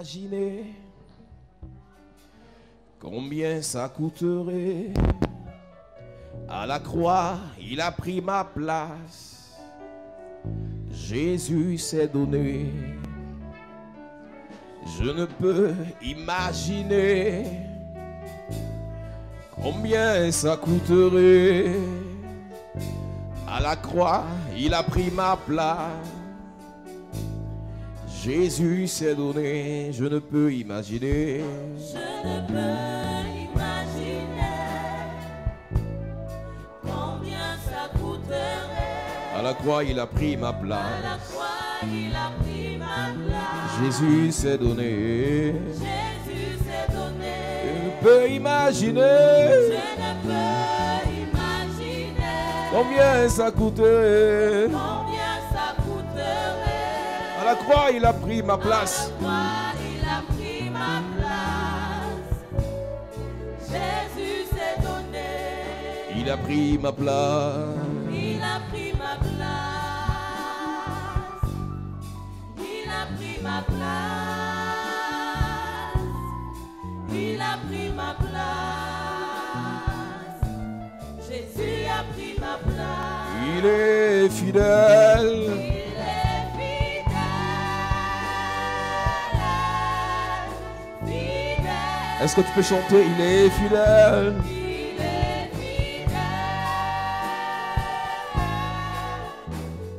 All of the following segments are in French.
imaginer combien ça coûterait. À la croix, il a pris ma place. Jésus s'est donné. Je ne peux imaginer combien ça coûterait. À la croix, il a pris ma place. Jésus s'est donné. Je ne peux imaginer. Je ne peux imaginer combien ça coûterait. À la croix, il a pris ma place. À la croix, il a pris ma place. Jésus s'est donné. Jésus s'est donné. Je ne peux imaginer Je ne peux imaginer combien ça coûterait. combien ça coûterait. À la croix, il a pris ma place. À la croix, il a pris ma place. Jésus s'est donné. Il a pris ma place. Il a pris ma place. Il a pris ma place. Il a pris ma place. Jésus a pris ma place. Il est fidèle. Il est fidèle. Fidèle. Est-ce que tu peux chanter? Il est fidèle. Il est fidèle.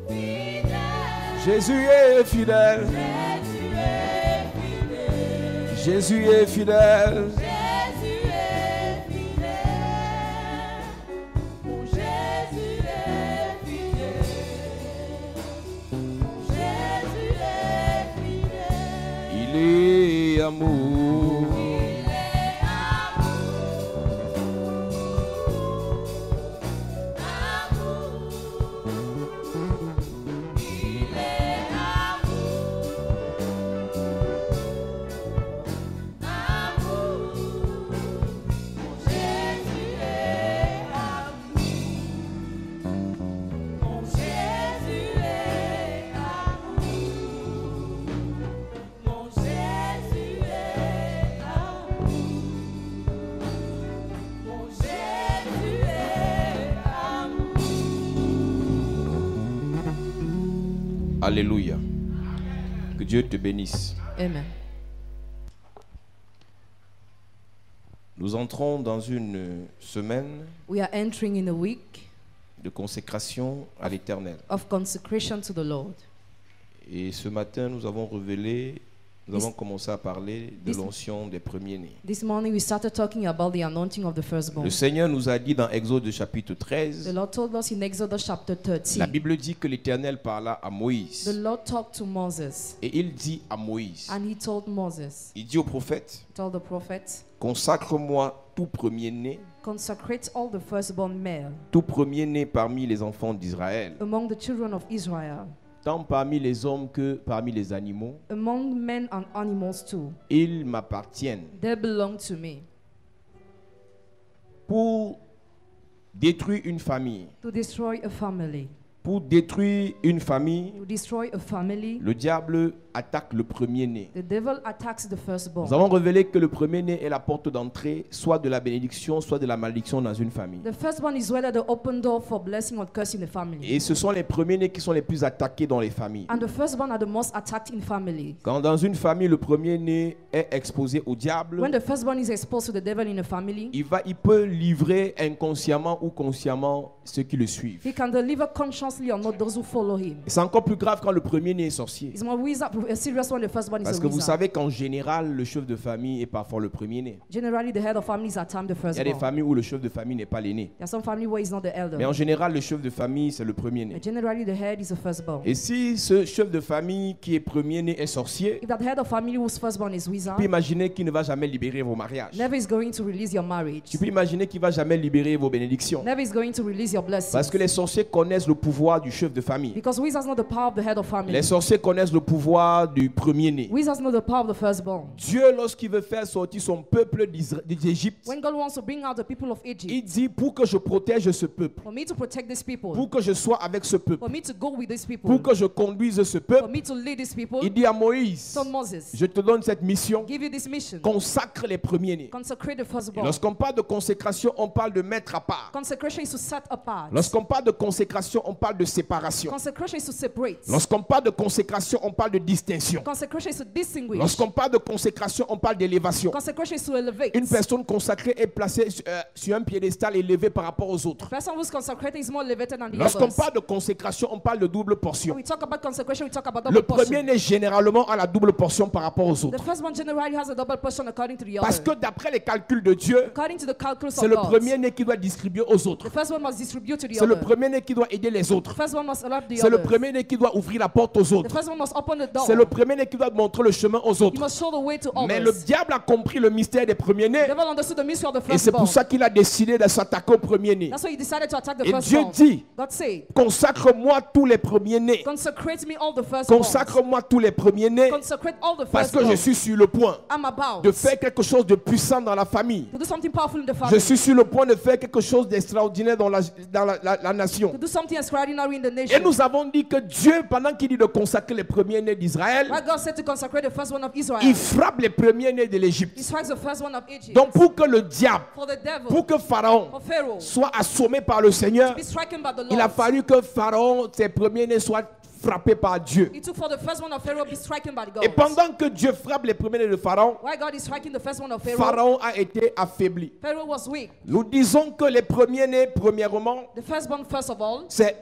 Fidèle. Jésus est fidèle. Jésus est fidèle. Jésus est fidèle. Jésus est fidèle. Mon Jésus est fidèle. Jésus est fidèle. Il est amour. Il est amour. Amour. Il est amour. Amour. Mon Jésus est amour. Mon Jésus est amour. Mon Jésus est amour. Mon Jésus est amour. Alléluia. Que Dieu te bénisse. Amen. Nous entrons dans une semaine We are entering in a week de consécration à l'Éternel. of consecration to the Lord. Et ce matin, nous avons commencé à parler de This- l'onction des premiers-nés. This morning we started talking about the anointing of the firstborn. Le Seigneur nous a dit dans Exode chapitre The 13, Lord told us in Exodus chapter 13. la Bible dit que l'Éternel parla à The Moïse. Lord talked to Moses Et il dit à Moïse, and he told Moses, il dit au prophète, told the prophet, consacre-moi tout premier-né, consecrate all the firstborn male tout premier-né parmi les enfants d'Israël, among the children of Israel, tant parmi les hommes que parmi les animaux, among men and animals too. ils m'appartiennent. They belong to me. Pour détruire une famille, To destroy a family. pour détruire une famille, To destroy a family, le diable attaque le premier-né. the devil attacks the Nous firstborn. avons révélé que le premier-né est la porte d'entrée, soit de la bénédiction, soit de la malédiction dans une famille. The firstborn is whether the open door for blessing or curse in the family. Et ce sont les premiers-nés qui sont les plus attaqués dans les familles. And the firstborn are the most attacked in family. Quand dans une famille, le premier-né est exposé au diable, When the firstborn is exposed to the devil in a family, il peut livrer inconsciemment ou consciemment ceux qui le suivent. he can deliver consciously or not those who follow him. Et c'est encore plus grave quand le premier-né est sorcier. It's more serious when the firstborn is Parce a que vous wizard. savez qu'en général, le chef de famille est parfois le premier-né. Generally, the head of families are termed the Il y a des firstborn. familles où le chef de famille n'est pas l'aîné. There are some family where he's not the elder. Mais en général, le chef de famille, c'est le premier-né. But generally, the head is the firstborn. Et si ce chef de famille qui est premier-né est sorcier, If that head of family whose firstborn is tu peux wizard, imaginer qu'il ne va jamais libérer vos mariages. never is going to release your marriage. Tu peux imaginer qu'il ne va jamais libérer vos bénédictions. Never is going to release your Parce blessings. que les sorciers connaissent le pouvoir du chef de famille. Because wizards know the power of the head of family. Les sorciers connaissent le pouvoir pouvoir du premier-né. We just know the power of the firstborn. Dieu, lorsqu'il veut faire sortir son peuple d'Égypte, When God wants to bring out the people of il Egypt, dit pour que je protège ce peuple, for me to protect these people, pour que je sois avec ce peuple, for me to go with these people, pour que je conduise ce for peuple, me to lead these people, il dit à Moïse, Son Moses, je te donne cette mission, give you this mission. consacre les premiers-nés. Consecrate the Et firstborn. lorsqu'on parle de consécration, on parle de mettre à part. Consecration is to set apart. Lorsqu'on parle de consécration, on parle de séparation. Consecration is to separate. Lorsqu'on parle de consécration, on parle de distinction. Consecration is to distinguish. Lorsqu'on parle de consécration, on parle d'élévation. Consecration is to elevate. Une personne consacrée est placée sur un piédestal élevé par rapport aux autres. The person who's consecrated is more elevated than the Lorsqu'on others. parle de consécration, on parle de double portion. When we talk about consecration, we talk about Le double portion. premier-né généralement a la double portion par rapport aux autres. The first one generally has a double portion according to the Parce other. que d'après les calculs de Dieu, According to the calculus c'est of le God, premier-né qui doit distribuer aux autres. the first one must distribute to the C'est le other. premier-né qui doit aider les autres. The first one must help the C'est le others. premier-né qui doit ouvrir la porte aux The autres. first one must open the door. C'est le premier-né qui doit montrer le chemin aux He autres. must show the way to Mais le others. diable a compris le mystère des premiers-nés. The devil understood the mystery of the Et c'est pour firstborn. ça qu'il a décidé de s'attaquer au premier-né. That's why he decided to attack the Et Dieu firstborn. dit, God said, consacre-moi tous les premiers-nés. consecrate me all the firstborn. Consacre-moi tous les premiers-nés. Consecrate all the Parce que firstborn. je suis sur le point I'm about de faire quelque chose de puissant dans la famille. to do something powerful in the Je family. suis sur le point de faire quelque chose d'extraordinaire dans la nation. To do something extraordinary in the Et nation. nous avons dit que Dieu, pendant qu'il dit de consacrer les premiers-nés d'Israël, Why God said to consecrate the first one of Israel. il frappe les premiers-nés de He l'Égypte. strikes the first one of Egypt. Donc pour que le diable, For the devil, pour que Pharaon for Pharaoh, soit assommé par le Seigneur, be stricken by the il a Lord. fallu que Pharaon, ses premiers-nés, soient frappés par Dieu. It took for the first one of Pharaoh be stricken by God. Et pendant que Dieu frappe les premiers-nés de Pharaon, Why God is striking the first one of Pharaoh? Pharaon a été affaibli. Pharaoh was weak. Nous disons que les premiers-nés, premièrement, The firstborn, first of all, c'est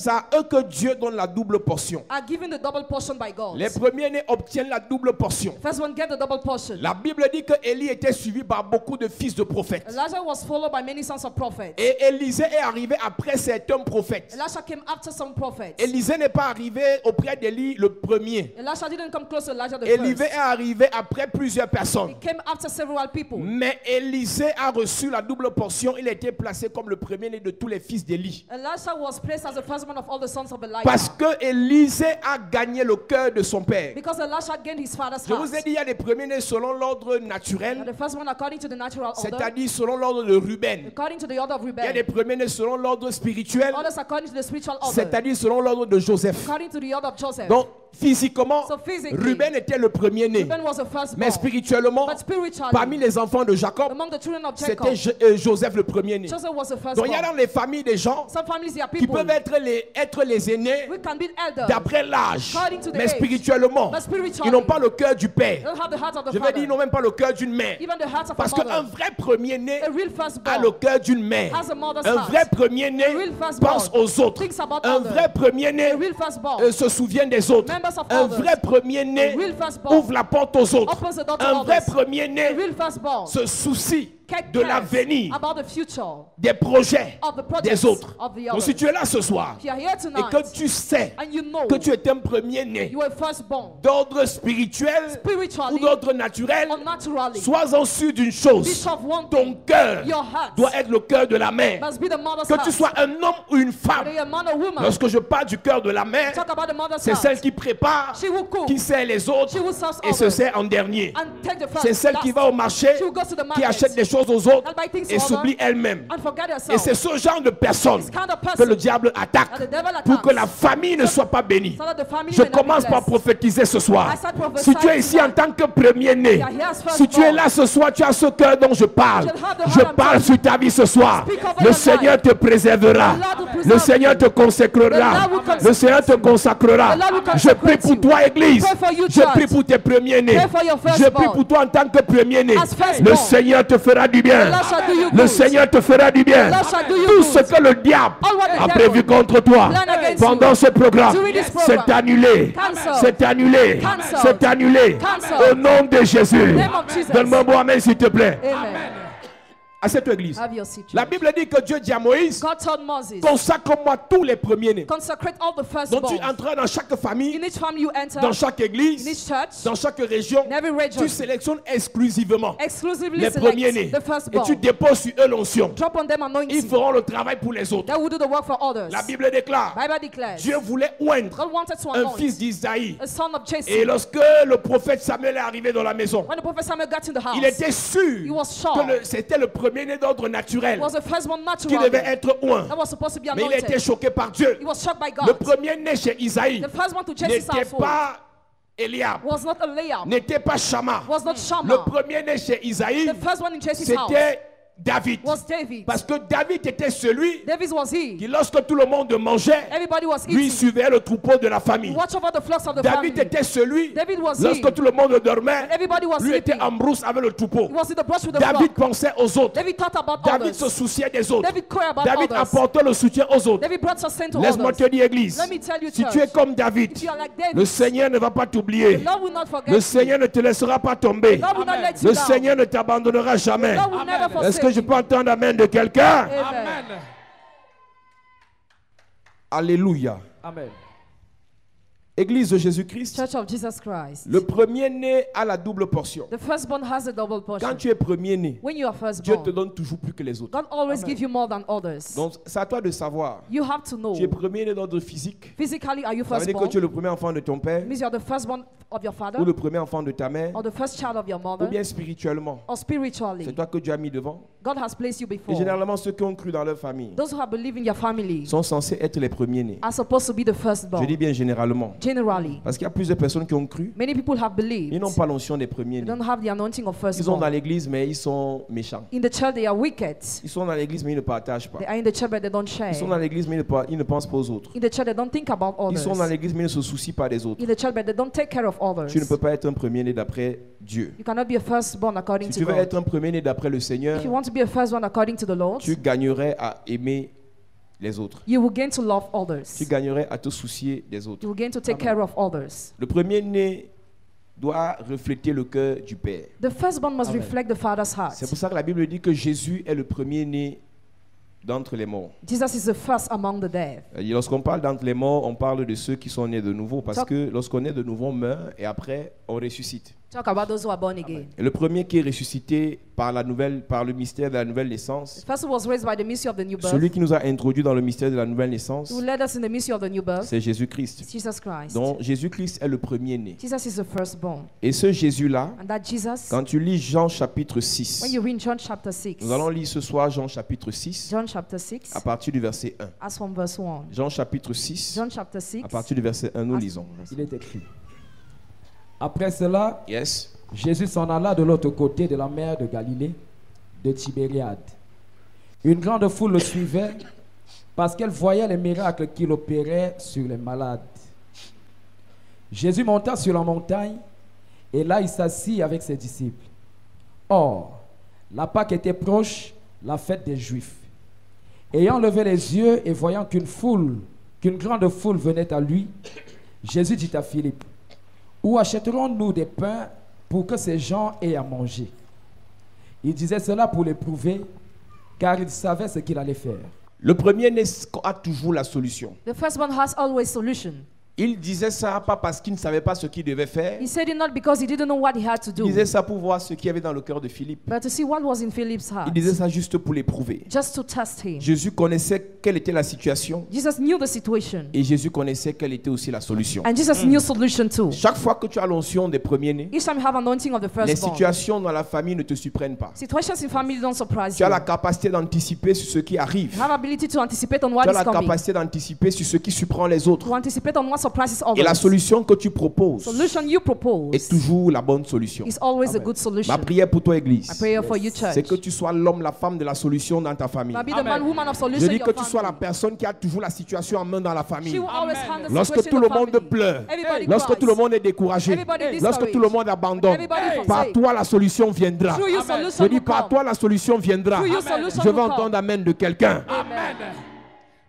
à eux que Dieu donne la double portion. are given the double portion by God. Les premiers-nés obtiennent la double portion. First one get the double portion. La Bible dit que Élie était suivi par beaucoup de fils de prophètes. Elijah was followed by many sons of prophets. Et Élisée est arrivé après certains prophètes. Elisha came after some prophets. Élisée n'est pas arrivé auprès d'Élie le premier. Elisha didn't come close to Elijah the Élisée first. est arrivé après plusieurs personnes. He came after several people. Mais Élisée a reçu la double portion. Il a été placé comme le premier-né de tous les fils d'Élie. Elisha was placed as the firstborn of all the sons of Elijah. Parce que Élisée a gagné le cœur de son père. Because Elisha gained his father's Je vous ai heart. dit, il y a des premiers-nés selon l'ordre And naturel, the first one according to the natural order. c'est-à-dire selon l'ordre de Ruben. According to the order of Il y a des Reuben. premiers-nés selon l'ordre spirituel, Others according to the spiritual order. c'est-à-dire selon l'ordre de Joseph. According to the order of Joseph. Donc, physiquement, So physically, Ruben était le premier-né. Reuben was the firstborn. Mais spirituellement, But spiritually, parmi les enfants de Jacob, among the children of Jacob, c'était Joseph le premier-né. Joseph was the Donc, il y a firstborn. dans les familles des gens Some families, there are qui people. peuvent être les aînés We can be elders. d'après l'âge, According to the mais age. spirituellement, But spiritually, ils n'ont pas le cœur du they père. don't have the heart of the Je vais father. dire, ils n'ont même pas le cœur d'une mère. Even the heart of Parce a qu'un mother. vrai premier-né A real a firstborn le cœur d'une mère. has a mother's Un heart. vrai premier-né A real firstborn pense aux autres. thinks about Un others. vrai premier-né A real firstborn se souvient des autres. Members of Un others. vrai premier-né A real firstborn ouvre la porte aux autres. opens the door to Un vrai others. A premier-né real firstborn se soucie cares de l'avenir, about the future des projets of the projects des autres. of the Donc others. si tu es là ce soir If you are here et tonight que tu sais and you know que tu es un premier-né you are firstborn d'ordre spirituel ou spiritually d'ordre naturel, or naturally, sois-en sûr d'une be chose. sure of one Ton thing. cœur Your heart doit être le cœur de la mère. must be the mother's Que heart. tu sois un homme ou une femme. Whether you're a man or woman, Lorsque je parle du cœur de la mère, talk about the mother's c'est heart. celle qui prépare, She will cook qui sert les autres She will serve et se others. sert en dernier. and take the first. C'est celle qui last. va au marché, She will go to the qui market achète des choses aux autres and buy things et for s'oublie others elle-même. and forget Et herself. c'est ce genre de personne This kind of que le person diable attaque that the devil attacks. pour que la famille ne soit pas bénie. so that the family Je may not be commence par blessed. prophétiser ce soir. I start Si tu es prophesying ici en tonight. tant que premier-né, You are here as si firstborn. tu es là ce soir, tu as ce cœur dont je parle. You have the Je heart I'm parle talking. sur ta vie ce soir. Speak over Le your Seigneur life. te préservera. The Lord will preserve Le Seigneur te you. consacrera. The Lord will consecrate Le Seigneur te consacrera. The Lord will Je prie consecrate pour you. toi, Église. Pray for you, Je church. prie pour tes premiers-nés. Pray for your Je firstborn. prie pour toi en tant que premier-né. As firstborn. Le Seigneur te fera du bien. The Lord shall do you Le good. Seigneur te fera du bien. The Lord shall do you Tout good. ce que le diable All what the a devil prévu contre toi plan against pendant you ce programme, during this program. c'est annulé. Cancel. C'est annulé. Cancel. C'est annulé. Cancel. Au nom de Jésus. name of Jesus. Donne-moi un bon amen s'il te plaît. Amen. à cette église. Have your seat. La church. Bible dit que Dieu dit à Moïse, God told Moses, consacre-moi tous les premiers-nés. consecrate all the Donc tu firstborn. entreras dans chaque famille, In each family you enter, dans chaque in église, each church, dans chaque région, in every region, tu sélectionnes exclusivement exclusively les select premiers-nés. the Et firstborn. tu déposes sur eux l'onction. Drop on them Ils anointing. feront le travail pour les autres. That will do the work for others. La Bible déclare, Bible declares, Dieu voulait oindre God wanted to un anoint fils d'Isaïe. a son of Jesse. Et lorsque le prophète Samuel est arrivé dans la maison, When the prophet Samuel got in the house, il était sûr he was sure que c'était le premier-né d'ordre naturel it was the firstborn qui natural devait être oint. that was supposed to be Mais il était anointed. choqué par Dieu. He was shocked by Le God. premier-né chez Isaïe The firstborn to Jesse's n'était household pas Eliab, was not Eliab, n'était pas Shammah. was not Le Shammah. premier-né chez Isaïe, The first one in Jesse's house c'était David. was David. Parce que David était celui David was qui, he. lorsque tout le monde mangeait, Everybody was lui eating. surveillait le troupeau de la famille. Watch over the flocks of the David family. était celui, David was lorsque he. tout le monde dormait, Everybody was lui était sleeping. en brousse avec le troupeau. He was in the brush with the David flock. pensait aux autres. David thought about David se others. souciait des autres. David cared about David others. apportait le soutien aux autres. David brought sustain to Laisse-moi others. te dire, Église, Let me tell you, si church, tu es comme David, if you are like David, le Seigneur ne va pas t'oublier. the Lord will not forget Le you. Seigneur ne te laissera pas tomber. God will not let you Le down. Seigneur ne t'abandonnera jamais. God will never Est-ce que forsake je you. peux entendre amen de quelqu'un? Amen. Alléluia. Amen. Église de Jésus-Christ, Church of Jesus Christ. le premier-né a la double portion. The firstborn has a double portion. Quand tu es premier-né, When you are Dieu te firstborn, donne toujours plus que les autres. God always gives you more than others. Donc, c'est à toi de savoir. You have to know. Tu es premier-né d'ordre physique. Physically, are you Ça veut dire que tu es firstborn? le premier enfant de ton père, Means you are the firstborn of your father, ou le premier enfant de ta mère, or the first child of your ou mother, bien spirituellement. or C'est spiritually. toi que Dieu a mis devant. God has placed you Et before. généralement, ceux qui ont cru dans leur famille Those who have believed in your family sont censés être les premiers-nés. are supposed to be the Je firstborn. dis bien généralement. Generally, Parce qu'il y a plusieurs personnes qui ont cru. many people have believed. Ils n'ont pas l'onction des They premiers-nés. don't have the anointing of Ils sont dans firstborn. l'église, mais ils sont méchants. In the church, they are wicked. Ils sont dans l'église, mais ils ne partagent pas. They are in the church, but they don't share. Ils sont dans l'église, mais ils ne pensent pas aux autres. In the church, they don't think about Ils sont dans others. l'église, mais ils ne se soucient pas des autres. In the church, but they don't take care of others. Tu ne peux pas être un premier-né d'après Dieu. You cannot be a firstborn according Si to tu veux God. être un premier-né d'après le Seigneur, If you want to be a firstborn according to the Lord, tu gagnerais à aimer les autres. you will gain to love Tu others. gagnerais à te soucier des autres. You will gain to take care of others. Le premier-né doit refléter le cœur du Père. The firstborn must Amen. reflect the Father's heart. C'est pour ça que la Bible dit que Jésus est le premier-né d'entre les morts. Jesus is the first among the dead. Et lorsqu'on parle d'entre les morts, on parle de ceux qui sont nés de nouveau. Parce Talk- que lorsqu'on est de nouveau, on meurt et après, on ressuscite. Talk about those who are born again. Et le premier qui est ressuscité par le mystère de la nouvelle naissance, The first who was raised by the mystery of the new birth, celui qui nous a introduit dans le mystère de la nouvelle naissance, who led us in the mystery of the new birth, c'est Jésus-Christ. Jesus Christ. Donc Jésus-Christ est le premier-né. Jesus is the firstborn. Et ce Jésus-là, And that Jesus, quand tu lis Jean chapitre 6, when you read John chapter 6, nous allons lire ce soir Jean chapitre 6 John chapter 6, à partir du verset 1. as from verse 1. Jean chapitre 6, John chapter 6, à partir du verset 1, nous as lisons. from verse Il est écrit. Après cela, Yes. Jésus s'en alla de l'autre côté de la mer de Galilée, de Tibériade. Une grande foule le suivait parce qu'elle voyait les miracles qu'il opérait sur les malades. Jésus monta sur la montagne et là il s'assit avec ses disciples. Or, la Pâque était proche, la fête des Juifs. Ayant levé les yeux et voyant qu'une grande foule venait à lui, Jésus dit à Philippe, où achèterons-nous des pains pour que ces gens aient à manger? Il disait cela pour l'éprouver, car il savait ce qu'il allait faire. Le premier-né a toujours la solution. The firstborn has always solution. Il disait ça pas parce qu'il ne savait pas ce qu'il devait faire. He said it not because he didn't know what he had to Il do, disait ça pour voir ce qu'il y avait dans le cœur de Philippe. but to see what was in Philip's Il heart, disait ça juste pour l'éprouver. just to test him. Jésus connaissait quelle était la situation Jesus knew the situation, et Jésus connaissait quelle était aussi la solution. and Jesus knew solution too. Chaque fois que tu as l'onction des premiers-nés, Each time you have anointing of the les firstborn, situations dans la famille ne te surprennent pas. situations in family don't surprise Tu as you. la capacité d'anticiper sur ce qui arrive. You have ability to anticipate on Tu what as is la coming, capacité d'anticiper sur ce qui surprend les autres. to anticipate on what surprises Et la others. solution que tu proposes Solution you propose est toujours la bonne solution. is always a Amen. good solution. Ma prière pour toi, My Église, prayer for you, c'est church. que tu sois l'homme, la femme de la solution dans ta famille. Now be the man, woman of Je solution in dis your que tu sois la family. personne qui a toujours la situation en main dans la She famille. will always handle the Lorsque situation tout in le the monde family. pleure, Everybody lorsque cries. tout le monde est découragé, Everybody lorsque discouraged. tout le monde abandonne, Everybody par forsake. toi la solution viendra. Through you, Je solution dis will par come. toi la solution viendra. Through you, solution Je will veux come. entendre amen de quelqu'un. Amen.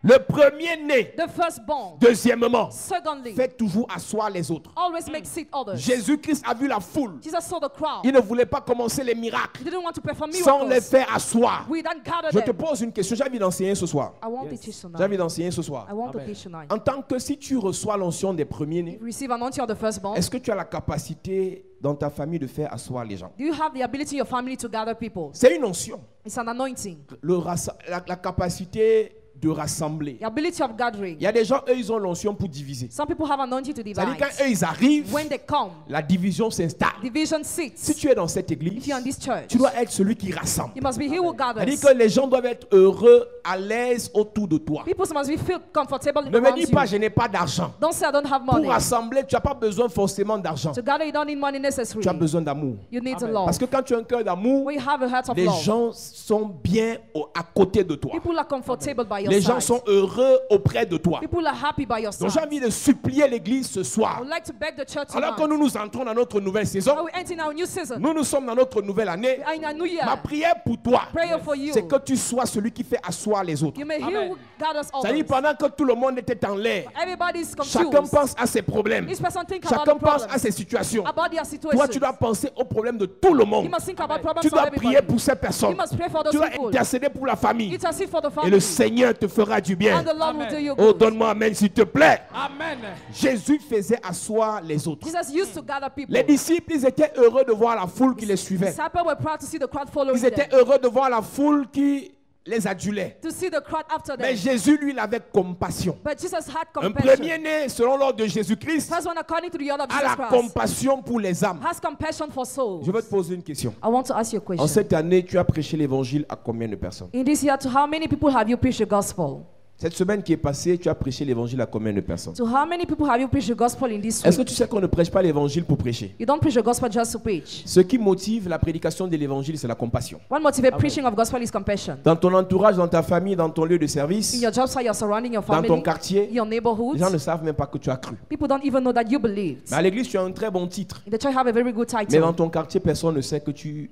Le premier-né. The firstborn. Deuxièmement, Secondly, fait toujours asseoir les autres. always make seat others. Jésus-Christ a vu la foule. Jesus saw the crowd. Il ne voulait pas commencer les miracles He didn't want to perform sans les miracles faire asseoir. without gather Je te them. pose une question. J'ai envie d'enseigner ce soir. I want to Yes. teach J'ai envie tonight. d'enseigner ce soir. I want to Amen. teach tonight. En tant que si tu reçois l'onction des premiers-nés, Receive anointing of the firstborn. est-ce que tu as la capacité dans ta famille de faire asseoir les gens? Do you have the ability in your family to gather people? C'est une onction. It's an anointing. La capacité de rassembler. The ability of gathering. Il y a des gens, eux, ils ont l'onction pour diviser. Some people have anointing to C'est-à-dire divide. quand eux, ils arrivent, When they come, la division s'installe. division Si sits. tu es dans cette If église, you're in this church, tu dois être celui qui rassemble. you must be he who gathers. C'est-à-dire que les gens doivent être heureux, à l'aise autour de toi. People must be feel comfortable Ne me around dis pas, you. je n'ai pas d'argent. Don't say I don't have money. Pour rassembler, tu n'as pas besoin forcément d'argent. To gather, you don't need money necessarily. Tu as besoin d'amour. You need to Amen. love. Parce que quand tu as un cœur d'amour, When you have a heart of les love, gens sont bien à côté de toi. people are comfortable by your Les gens side. sont heureux auprès de toi. People are happy by your Donc side. j'ai envie de supplier l'église ce I soir. would like to beg the church Alors que tonight. nous entrons dans notre nouvelle saison, Now we enter in our new season. nous sommes dans notre nouvelle année. We are in a new year. Ma prière pour toi, Prayer for you. c'est que tu sois celui qui fait asseoir les autres. You may Amen. hear who gathers C'est-à-dire others. pendant que tout le monde était en l'air, Everybody's chacun confused. pense à ses problèmes. Each person think about Chacun the pense à problems, ses situations. about their Toi, situation. tu dois penser aux problèmes de tout le monde. You must think about problems Tu for dois prier everybody. pour ces You personnes. must pray for those Tu dois people. intercéder pour la famille. Intercede for the Et family. le Seigneur te fera du bien. And the Lord will Amen. do you Oh, good. donne-moi amen s'il te plaît. Amen. Jésus faisait asseoir les autres. Jesus used to gather people. Les disciples, ils étaient heureux de voir la foule qui les suivait. Disciples were proud to see the crowd following Ils étaient them. heureux de voir la foule qui les adulait. To see the crowd after Mais them. Jésus, lui, il avait compassion. But Jesus had Un compassion. premier-né, selon l'ordre de Jésus-Christ, First one, according to the order of a Jesus la Christ, compassion pour les âmes. has compassion for souls. Je veux te poser une question. I want to ask you a En question. cette année, tu as prêché l'évangile à combien de personnes? In this year, to how many people have you preached the gospel? Cette semaine qui est passée, tu as prêché l'évangile à combien de personnes? To how many people have you preached the gospel in this Est-ce que week? tu sais qu'on ne prêche pas l'évangile pour prêcher? You don't preach the gospel just to preach. Ce qui motive la prédication de l'évangile, c'est la compassion. What motivates preaching of gospel is compassion. Dans ton entourage, dans ta famille, dans ton lieu de In service, your job site, you're surrounding your dans ton family, quartier, your neighborhood. les gens ne savent même pas que tu as cru. People don't even know that you believed. Mais à l'église, tu as un très bon titre. In the church, you have a very good Mais dans title. ton quartier, personne ne sait que tu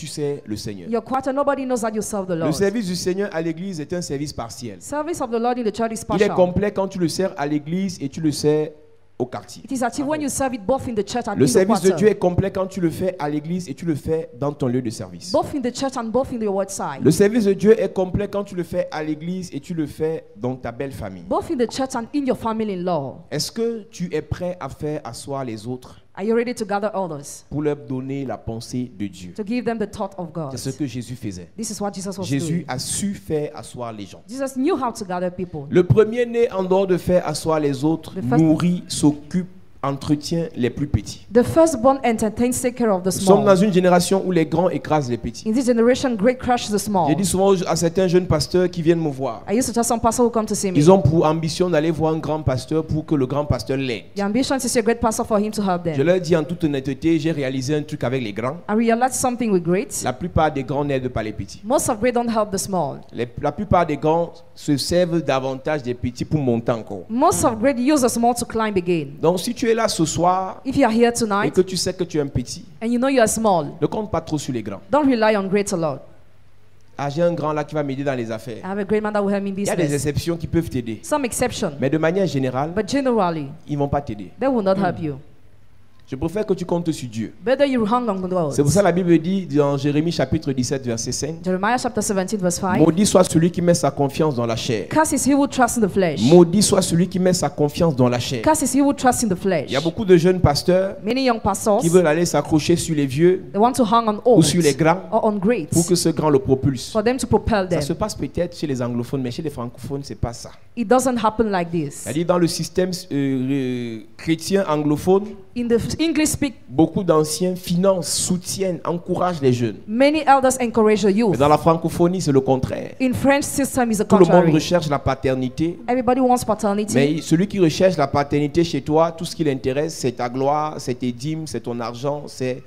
sais le Seigneur. Your quarter, nobody knows that you serve the Le Lord. service du Seigneur à l'église est un service partiel. Service of the Lord in the church is Il est partial. complet quand tu le sers à l'église et tu le sers au quartier. It is achieved when you serve it both in the church and Le in the service de Dieu quarter. est complet quand tu le fais à l'église et tu le fais dans ton lieu de service. Both in the church and both in the word side. Le service de Dieu est complet quand tu le fais à l'église et tu le fais dans ta belle famille. Both in the church and in your family-in-law. Est-ce que tu es prêt à faire asseoir les autres Are you ready to gather others? pour leur donner la pensée de Dieu? To give them the thought of God. C'est ce que Jésus faisait. This is what Jesus was Jésus doing. a su faire asseoir les gens. Jesus knew how to gather people. Le premier-né, en dehors de faire asseoir les autres, The first- nourrit, s'occupe, entretient les plus petits. The firstborn entertains, take care of the Nous sommes dans small. une génération où les grands écrasent les petits. In this generation, great crushes the small. J'ai dit souvent à certains jeunes pasteurs qui viennent me voir, I used to tell some pastors who come to see me. ils ont pour ambition d'aller voir un grand pasteur pour que le grand pasteur l'aide. The ambition is to see a great pastor for him to help Je them. leur dis en toute honnêteté, j'ai réalisé un truc avec les grands. I realized something with great. La plupart des grands n'aident pas les petits. Most of great don't help the small. La plupart des grands se servent davantage des petits pour monter encore. Most of great use the small to climb again. Donc si tu es là ce soir If you are here et tonight que tu sais que tu es un petit, and you know you are small, ne compte pas trop sur les grands. don't rely on great a lot. Ah, j'ai un grand là qui va m'aider dans les affaires. I have a great man that will help me in Il y a des business. exceptions qui peuvent t'aider. Some exception, Mais de manière générale, but generally, ils ne vont pas t'aider. they will not help you. Je préfère que tu comptes sur Dieu. Better you hang on the C'est pour words. ça que la Bible dit dans Jérémie chapitre 17 verset 5, Jeremiah chapter 17 verse 5. maudit soit celui qui met sa confiance dans la chair. Cursed is he who trusts in the flesh. Maudit soit celui qui met sa confiance dans la chair. Cursed is he who trusts in the flesh. Il y a beaucoup de jeunes pasteurs Many young pastors, qui veulent aller s'accrocher sur les vieux they want to hang on ou old sur les grands or on great pour que ce grand le propulse. for them to propel Ça them. se passe peut-être chez les anglophones, mais chez les francophones, c'est pas ça. It doesn't happen like this. C'est-à-dire dans le système chrétien anglophone, In the English speak, beaucoup d'anciens financent, soutiennent, encouragent les jeunes. many elders encourage the Mais youth. dans la francophonie, c'est le contraire. In French system is the Tout le monde contrary. recherche la paternité, Everybody wants paternity. mais celui qui recherche la paternité chez toi, tout ce qui l'intéresse, c'est ta gloire, c'est tes dîmes, c'est ton argent, c'est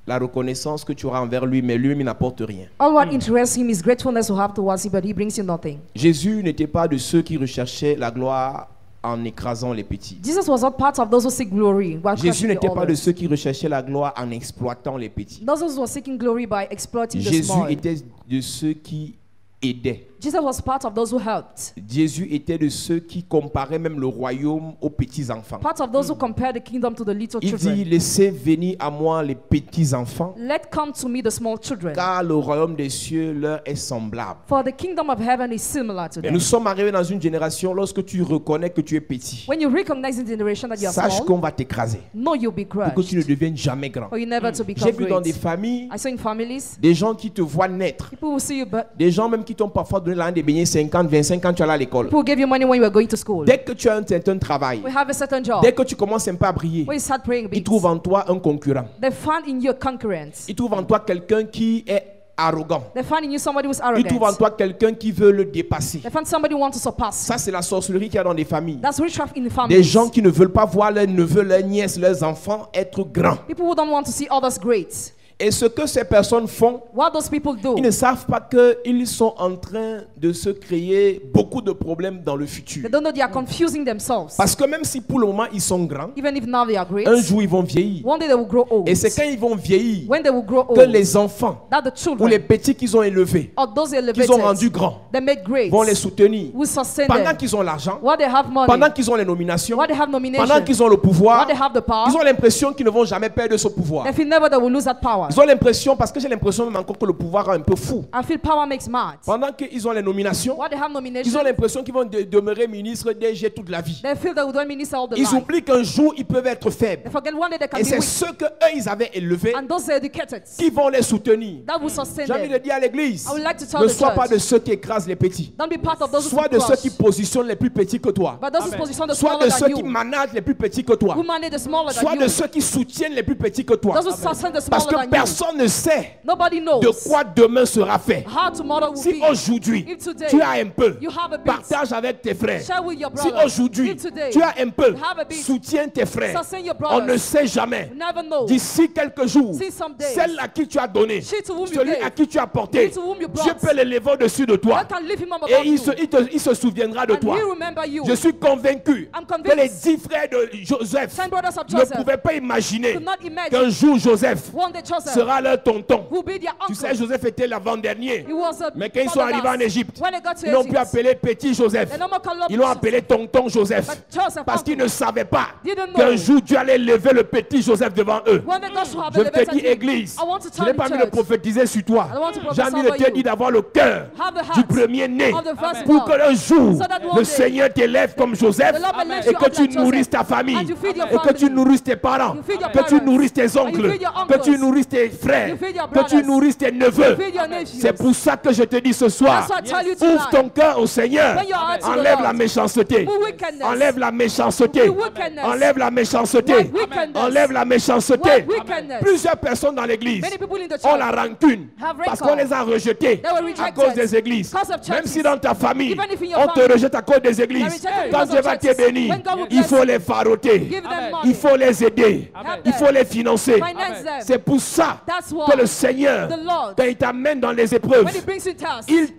la reconnaissance que tu auras envers lui, mais lui, il n'apporte rien. All what interests him is gratefulness you have towards him, but he brings you nothing. Jésus n'était pas de ceux qui recherchaient la gloire en écrasant les petits. Jesus was not part of those who seek glory while Jésus crushing the n'était pas de others. ceux qui recherchaient la gloire en exploitant les petits. Those who were seeking glory by exploiting the Jésus small. était de ceux qui aidaient. Jesus was part of those who helped. Jésus était de ceux qui comparaient même le royaume aux petits-enfants. Part of those who compared the kingdom to the little Il dit, children. laissez venir à moi les petits-enfants, Let come to me the small children. car le royaume des cieux leur est semblable. For the kingdom of heaven is similar to Et them. nous sommes arrivés dans une génération, lorsque tu reconnais que tu es petit, When you recognize in the generation that you are sache small, qu'on va t'écraser, know you'll be pour que tu ne crushed. deviennes jamais grand. For you never to J'ai become vu dans des great. familles, I saw in families, des gens qui te voient naître, people will see you, but des gens même qui t'ont parfois donné l'argent des beignets 50, 25 ans tu allais à l'école. people gave you money when you were going to school. Dès que tu as un certain travail, We have a certain job. dès que tu commences un peu à briller, When you start praying a ils bit, trouvent en toi un concurrent. they find in you a concurrent. Ils trouvent en toi quelqu'un qui est arrogant. They find in you somebody who's Ils trouvent en arrogant. toi quelqu'un qui veut le dépasser. They find somebody who wants to surpass. Ça, c'est la sorcellerie qu'il y a dans des familles. That's witchcraft in the Des family. gens qui ne veulent pas voir leurs neveux, leurs nièces, leurs enfants être grands. People who don't want to see others great. Et ce que ces personnes font, What those people do, ils ne savent pas qu'ils sont en train de se créer beaucoup de problèmes dans le futur. they don't know they are confusing themselves. Parce que même si pour le moment ils sont grands, Even if now they are great, un jour ils vont vieillir. one day they will grow old. Et c'est quand ils vont vieillir When they will grow que old, les enfants that the ou les children petits qu'ils ont élevés, or those qu'ils ont rendus elevated, grands, they made great, vont les soutenir. will sustain Pendant them. qu'ils ont l'argent, While they have money, pendant qu'ils ont les nominations, while they have pendant nomination, qu'ils ont le pouvoir, while they have the power, ils ont l'impression qu'ils ne vont jamais perdre ce pouvoir. they feel never they will lose that power. Ils ont l'impression, parce que j'ai l'impression même encore que le pouvoir est un peu fou. I feel power makes mad. Pendant qu'ils ont les nominations, While they have ils nomination, ont l'impression qu'ils vont demeurer ministres DG toute la vie. they feel they will do minister all the Ils life. oublient qu'un jour ils peuvent être faibles. They forget one day they can Et be c'est weak. ceux que eux ils avaient élevés And those educated, qui vont les soutenir. that will sustain J'ai envie de them. dire à l'église, I would like to tell ne the sois church, pas de ceux qui écrasent les petits. don't be part of those who Sois de ceux crush, qui positionnent les plus petits que toi. but those who position the Sois smaller de ceux than qui you, managent les plus petits que toi. who manage the smaller Sois than de you, ceux qui soutiennent les plus petits que toi. those who sustain the Parce smaller que than you. personne ne sait Nobody knows de quoi demain sera fait. how tomorrow will Si be. aujourd'hui If today tu as un peu, you have a bit, partage avec tes frères. share with your Si brothers. aujourd'hui If today tu as un peu, you have a bit, soutiens tes frères. sustain your On ne brothers. sait jamais. You never know. D'ici quelques jours, See some days, celle à qui tu as donné, she to whom you celui gave, à qui tu as porté, he to whom you Dieu brought, peut l'élever au-dessus de toi. God can lift him up Et above il you. il se souviendra de And toi. he remember you. Je suis convaincu I'm que convinced les 10 frères de Joseph 10 brothers of ne Joseph pouvaient pas imaginer could not imagine qu'un jour Joseph one day Joseph sera leur tonton. will be their Tu uncle. sais, Joseph était l'avant-dernier. He was a Mais quand ils sont arrivés en Égypte, when they got to ils n'ont plus Egypt, appelé petit Joseph. they no more call him Ils l'ont Joseph, appelé tonton Joseph. but Joseph Parce qu'ils uncle. ne savaient pas Didn't know. qu'un jour Dieu allait lever le petit Joseph devant eux. When they got to have Je te elevated dis, him, église, I want to je tell n'ai you, pas envie de church, prophétiser sur toi. I don't want to J'ai envie de prophesy te over dire d'avoir le cœur have the du heart premier-né. of the first Pour que born. un jour, So that one le day, Seigneur t'élève comme Joseph the Lord will lift et you que up tu like nourrisses Joseph, ta famille, and you feed your et que tu family, nourrisses tes parents, you feed your que tu parents, nourrisses tes and you oncles, feed your que tu uncles, nourrisses tes frères, you feed your que tu brothers, nourrisses tes neveux. feed your nephews. C'est pour ça que je te dis ce soir, That's why I tell you ouvre tonight, ton cœur au Seigneur, Open your heart to the enlève Lord. la méchanceté, Remove wickedness. enlève la méchanceté, Remove wickedness. enlève la méchanceté, What wickedness? enlève la méchanceté. What wickedness? Plusieurs personnes dans l'église Many people in the ont church la rancune have parce rancor. qu'on les a rejetés They were à rejected cause des églises. because of Même churches. si dans ta famille, Even if in your on te family, rejette à cause des églises, rejected quand because Dieu of va te churches. bénir, When God will il bless faut you, les faroter. give them money. Il faut les aider. Help Il them. faut les financer. Finance them. C'est pour ça That's why que le Seigneur, the Lord, quand il t'amène dans les épreuves, when he brings you tasks, il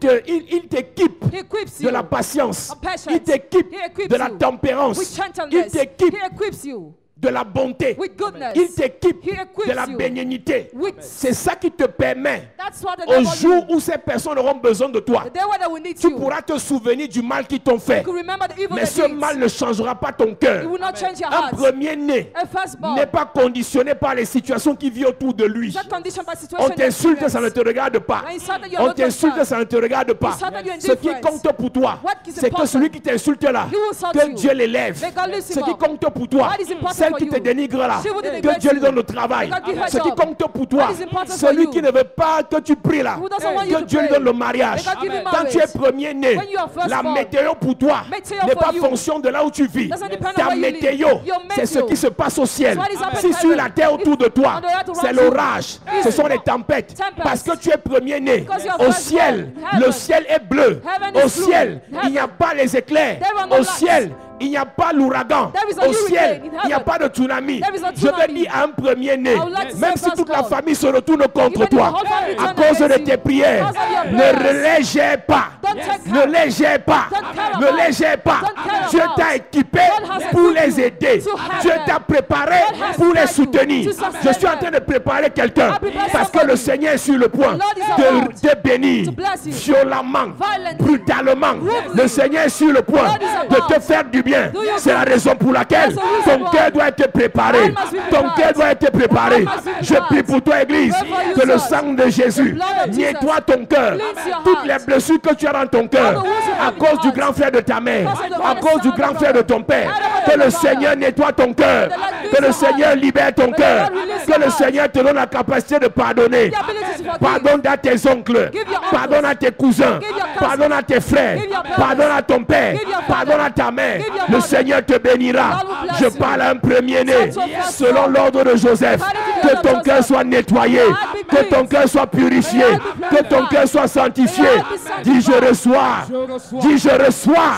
t'équipe he equips de you la patience. of patience. Il t'équipe He equips de la you tempérance. with Il gentleness. t'équipe He equips you de la bonté. with goodness. Il t'équipe He equips de la you bénignité. with- C'est ça qui te permet, That's what the au devil jour do. où ces personnes auront besoin de toi, The day when they will need tu you, pourras te souvenir du mal qu'ils t'ont fait. you can remember the evil Mais they ce did. mal ne changera pas ton It cœur. will not change your Un heart. premier-né A firstborn n'est pas conditionné par les situations qui vivent autour de lui. is not conditioned by On situation and t'insulte, ça ne experience. te regarde pas. When you said that you are On not t'insulte, concerned, ça ne te regarde pas. you said that you're Ce qui indifferent. compte pour toi, What is c'est que important? celui qui t'insulte là, He will insult que you. Dieu l'élève. May God lift Ce him qui up. compte pour toi, What is important celle for qui te you? dénigre là, She will que denigrate Dieu lui you. donne le travail. May God give her Ce qui job. compte pour toi, What is important for celui you? qui ne veut pas que tu pries là, Who doesn't want you que to Dieu lui pray? donne le mariage. May God give you Quand tu es marriage. premier-né, When you are first la born, météo pour toi Météo n'est for pas you fonction de là où tu vis. doesn't depend on Ta where you live. météo, Your c'est ce météo. qui se passe au ciel. What is happening Si in sur la heaven, terre autour de toi, on the earth c'est around you, l'orage, ce sont les tempêtes. Tempest. Parce que tu es premier-né. Because you are Au first ciel, born. le Heaven. ciel est bleu. Heaven Au is blue. ciel, il Heaven. n'y a pas les éclairs. There are no Au lights. ciel, il n'y a pas l'ouragan There is a au hurricane ciel, in il n'y a heaven. pas de tsunami. There is no Je veux tsunami. dire à un premier-né, I would like to même say si toute la first God. famille se retourne contre Even if toi, the whole family à turn cause de against tes you, prières, because of your ne prayers, légère pas, don't take ne care. légère pas, Don't care ne about. légère pas. Don't care Dieu about. t'a équipé God has pour equipped les you aider. to help Dieu them. t'a préparé God has pour les prepared you soutenir. to sustain Je suis en train them. de préparer quelqu'un I prepare parce que le somebody. Seigneur est sur le point The Lord is about de te bénir to bless you. violemment, Violently. brutalement. Rudely. Le Seigneur est sur le point The Lord is de about te faire du bien. do you C'est la good. raison pour laquelle That's the reason ton why. cœur doit être préparé. God must be Ton prepared. cœur doit être préparé. God must be Je prepared. prie pour toi, Église, Pray for you, que le church. sang de Jésus The blood of Jesus nettoie ton cœur. cleanse your Toutes heart. les blessures que tu as dans ton cœur, All the wounds you à have in cause your du heart. grand frère de ta mère, Because of the à father's cause du son, grand the frère de brother. ton père, I don't know que your le father. Seigneur nettoie ton cœur, The Lord que cleanse le your Seigneur heart. libère ton May the cœur, Lord release que your le heart. Seigneur te donne la capacité de pardonner. The ability to forgive. Pardonne à tes oncles, Give your uncles. pardonne à tes cousins, Give your cousins. pardonne à tes frères, Give your brothers. pardonne à ton père, Give your pardonne father. à ta mère. Give your Le mother. Seigneur te bénira. God will bless Je you. parle à un premier-né, Set your first selon born. l'ordre de Joseph, According to que the ton Joseph. cœur soit nettoyé, May I be que ton cleansed. cœur soit purifié, May I be que ton purified. cœur soit sanctifié. May I be sanctified. Dis je reçois, Je reçois. dis je reçois,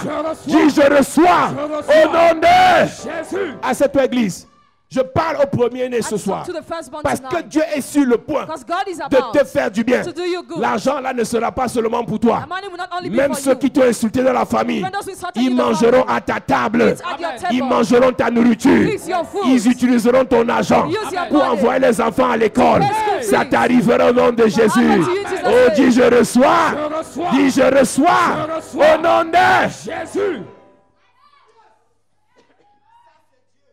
dis je reçois, au nom de Jésus. à cette église. Je parle au premier-né ce I soir. talk to the firstborn Parce que tonight. Dieu est sur le point Because God is de about te faire du bien. to do you good. L'argent là ne sera pas seulement pour toi. The money will not only be Même for ceux you. qui t'ont insulté dans la famille, Even those who insulted ils you in the mangeront family. à ta table. Eat at your table. Ils mangeront ta nourriture. Eat your food. Ils utiliseront ton argent Use your pour money. envoyer les enfants à l'école. pay school Ça fees. t'arrivera au nom de Jésus. happen to you in Jesus' Oh, name. dis je reçois. Je reçois. Dis je reçois. Je reçois. Au nom de Jésus.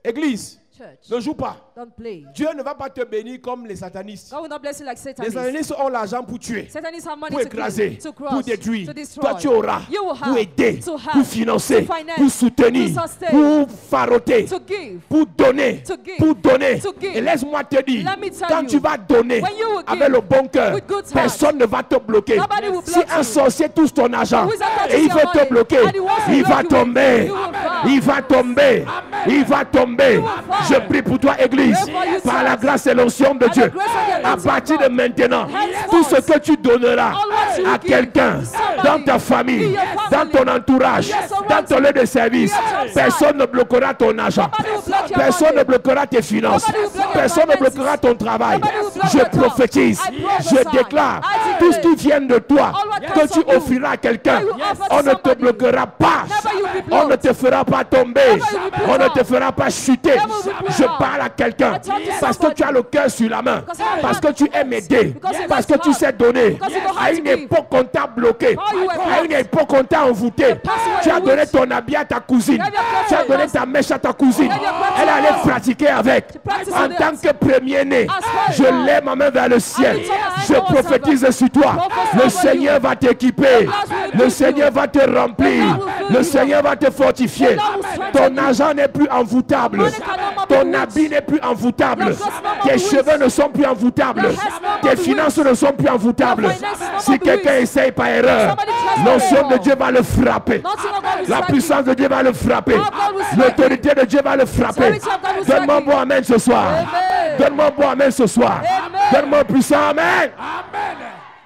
Église, Church, ne joue pas. don't play. Dieu ne va pas te bénir comme les satanistes. God will not bless you like Satan. Les satanistes ont l'argent pour tuer, Satanists have money pour to écraser, kill, to pour cross, détruire. to destroy. Toi, tu auras You will pour have, aider, to help, pour financer, to finance, pour soutenir, to sustain, pour faroter, to give. pour donner, To give. pour donner. To give. Et laisse-moi te dire, Let me tell quand you, tu vas donner when you will avec give le bon cœur, with good heart, personne ne va te bloquer. nobody will Si block un you. sorcier touche ton argent Who is that et il touching veut your te money? bloquer, And he wants to il block va you. tomber. You will fall. Il va tomber. Il va tomber. fall. Je prie pour toi, Église, Pray for you, par la church. grâce et l'onction de By the Dieu. grace and the À anointing partir of de God. maintenant, Henceforth, tout ce que tu donneras all what you à give quelqu'un, to somebody, dans ta famille, in your dans family, ton entourage, in your dans ton lieu de service, surroundings, personne ne bloquera ton argent. Nobody will block your Personne ne money. bloquera tes finances. Nobody will block your Personne ne finances. bloquera ton travail. Nobody will block Je your job. prophétise, I je prophesy. déclare, I tout ce declare. qui vient de toi, All what que comes tu from you, offriras à quelqu'un, I will offer to on ne te somebody. bloquera pas. Never you will be On ne blocked. te fera pas tomber. Never you will be On ne te blocked. fera pas chuter. Never you will be Je blocked. parle à quelqu'un I talk to parce que somebody. tu as le cœur sur la main, Because you have parce que hand tu to aimes bless. aider, Because you parce like que tu to sais help. donner. Because you know how À to une give. époque, on t'a bloqué. Oh, you were À une blocked. époque, on t'a envoûté. password Tu as you donné use. ton habit à ta cousine. Give your clothes Tu as to donné your ta mèche à ta cousine. Give your clothes Elle to allait your pratiquer avec. practice En with tant it. que premier-né, As far as je God. lève ma main vers le ciel. I lift up my hand Je towards prophétise heaven. sur toi. Prophesy Le over Seigneur you. va t'équiper. The Lord will Le equip Seigneur you. va te remplir. The Lord will fill Le you. Seigneur va te fortifier. The Lord will strengthen Ton you. argent n'est plus envoûtable. Money cannot more be Ton rich. habit n'est plus envoûtable. Your clothes no more Tes be cheveux rich. ne sont plus envoûtables. Your hair no more Tes be finances rich. ne sont plus envoûtables. Your finances no more Si be quelqu'un rich. essaye par erreur, Somebody tries l'onction by de Dieu va le frapper. Nothing of God will La strike puissance de Dieu va le frapper. God will strike L'autorité de Dieu va le frapper. Authority of God will strike Donne-moi un you. bon amen ce soir. Amen. Donne-moi un bon amen ce soir. Amen. Donne-moi un puissant amen Amen.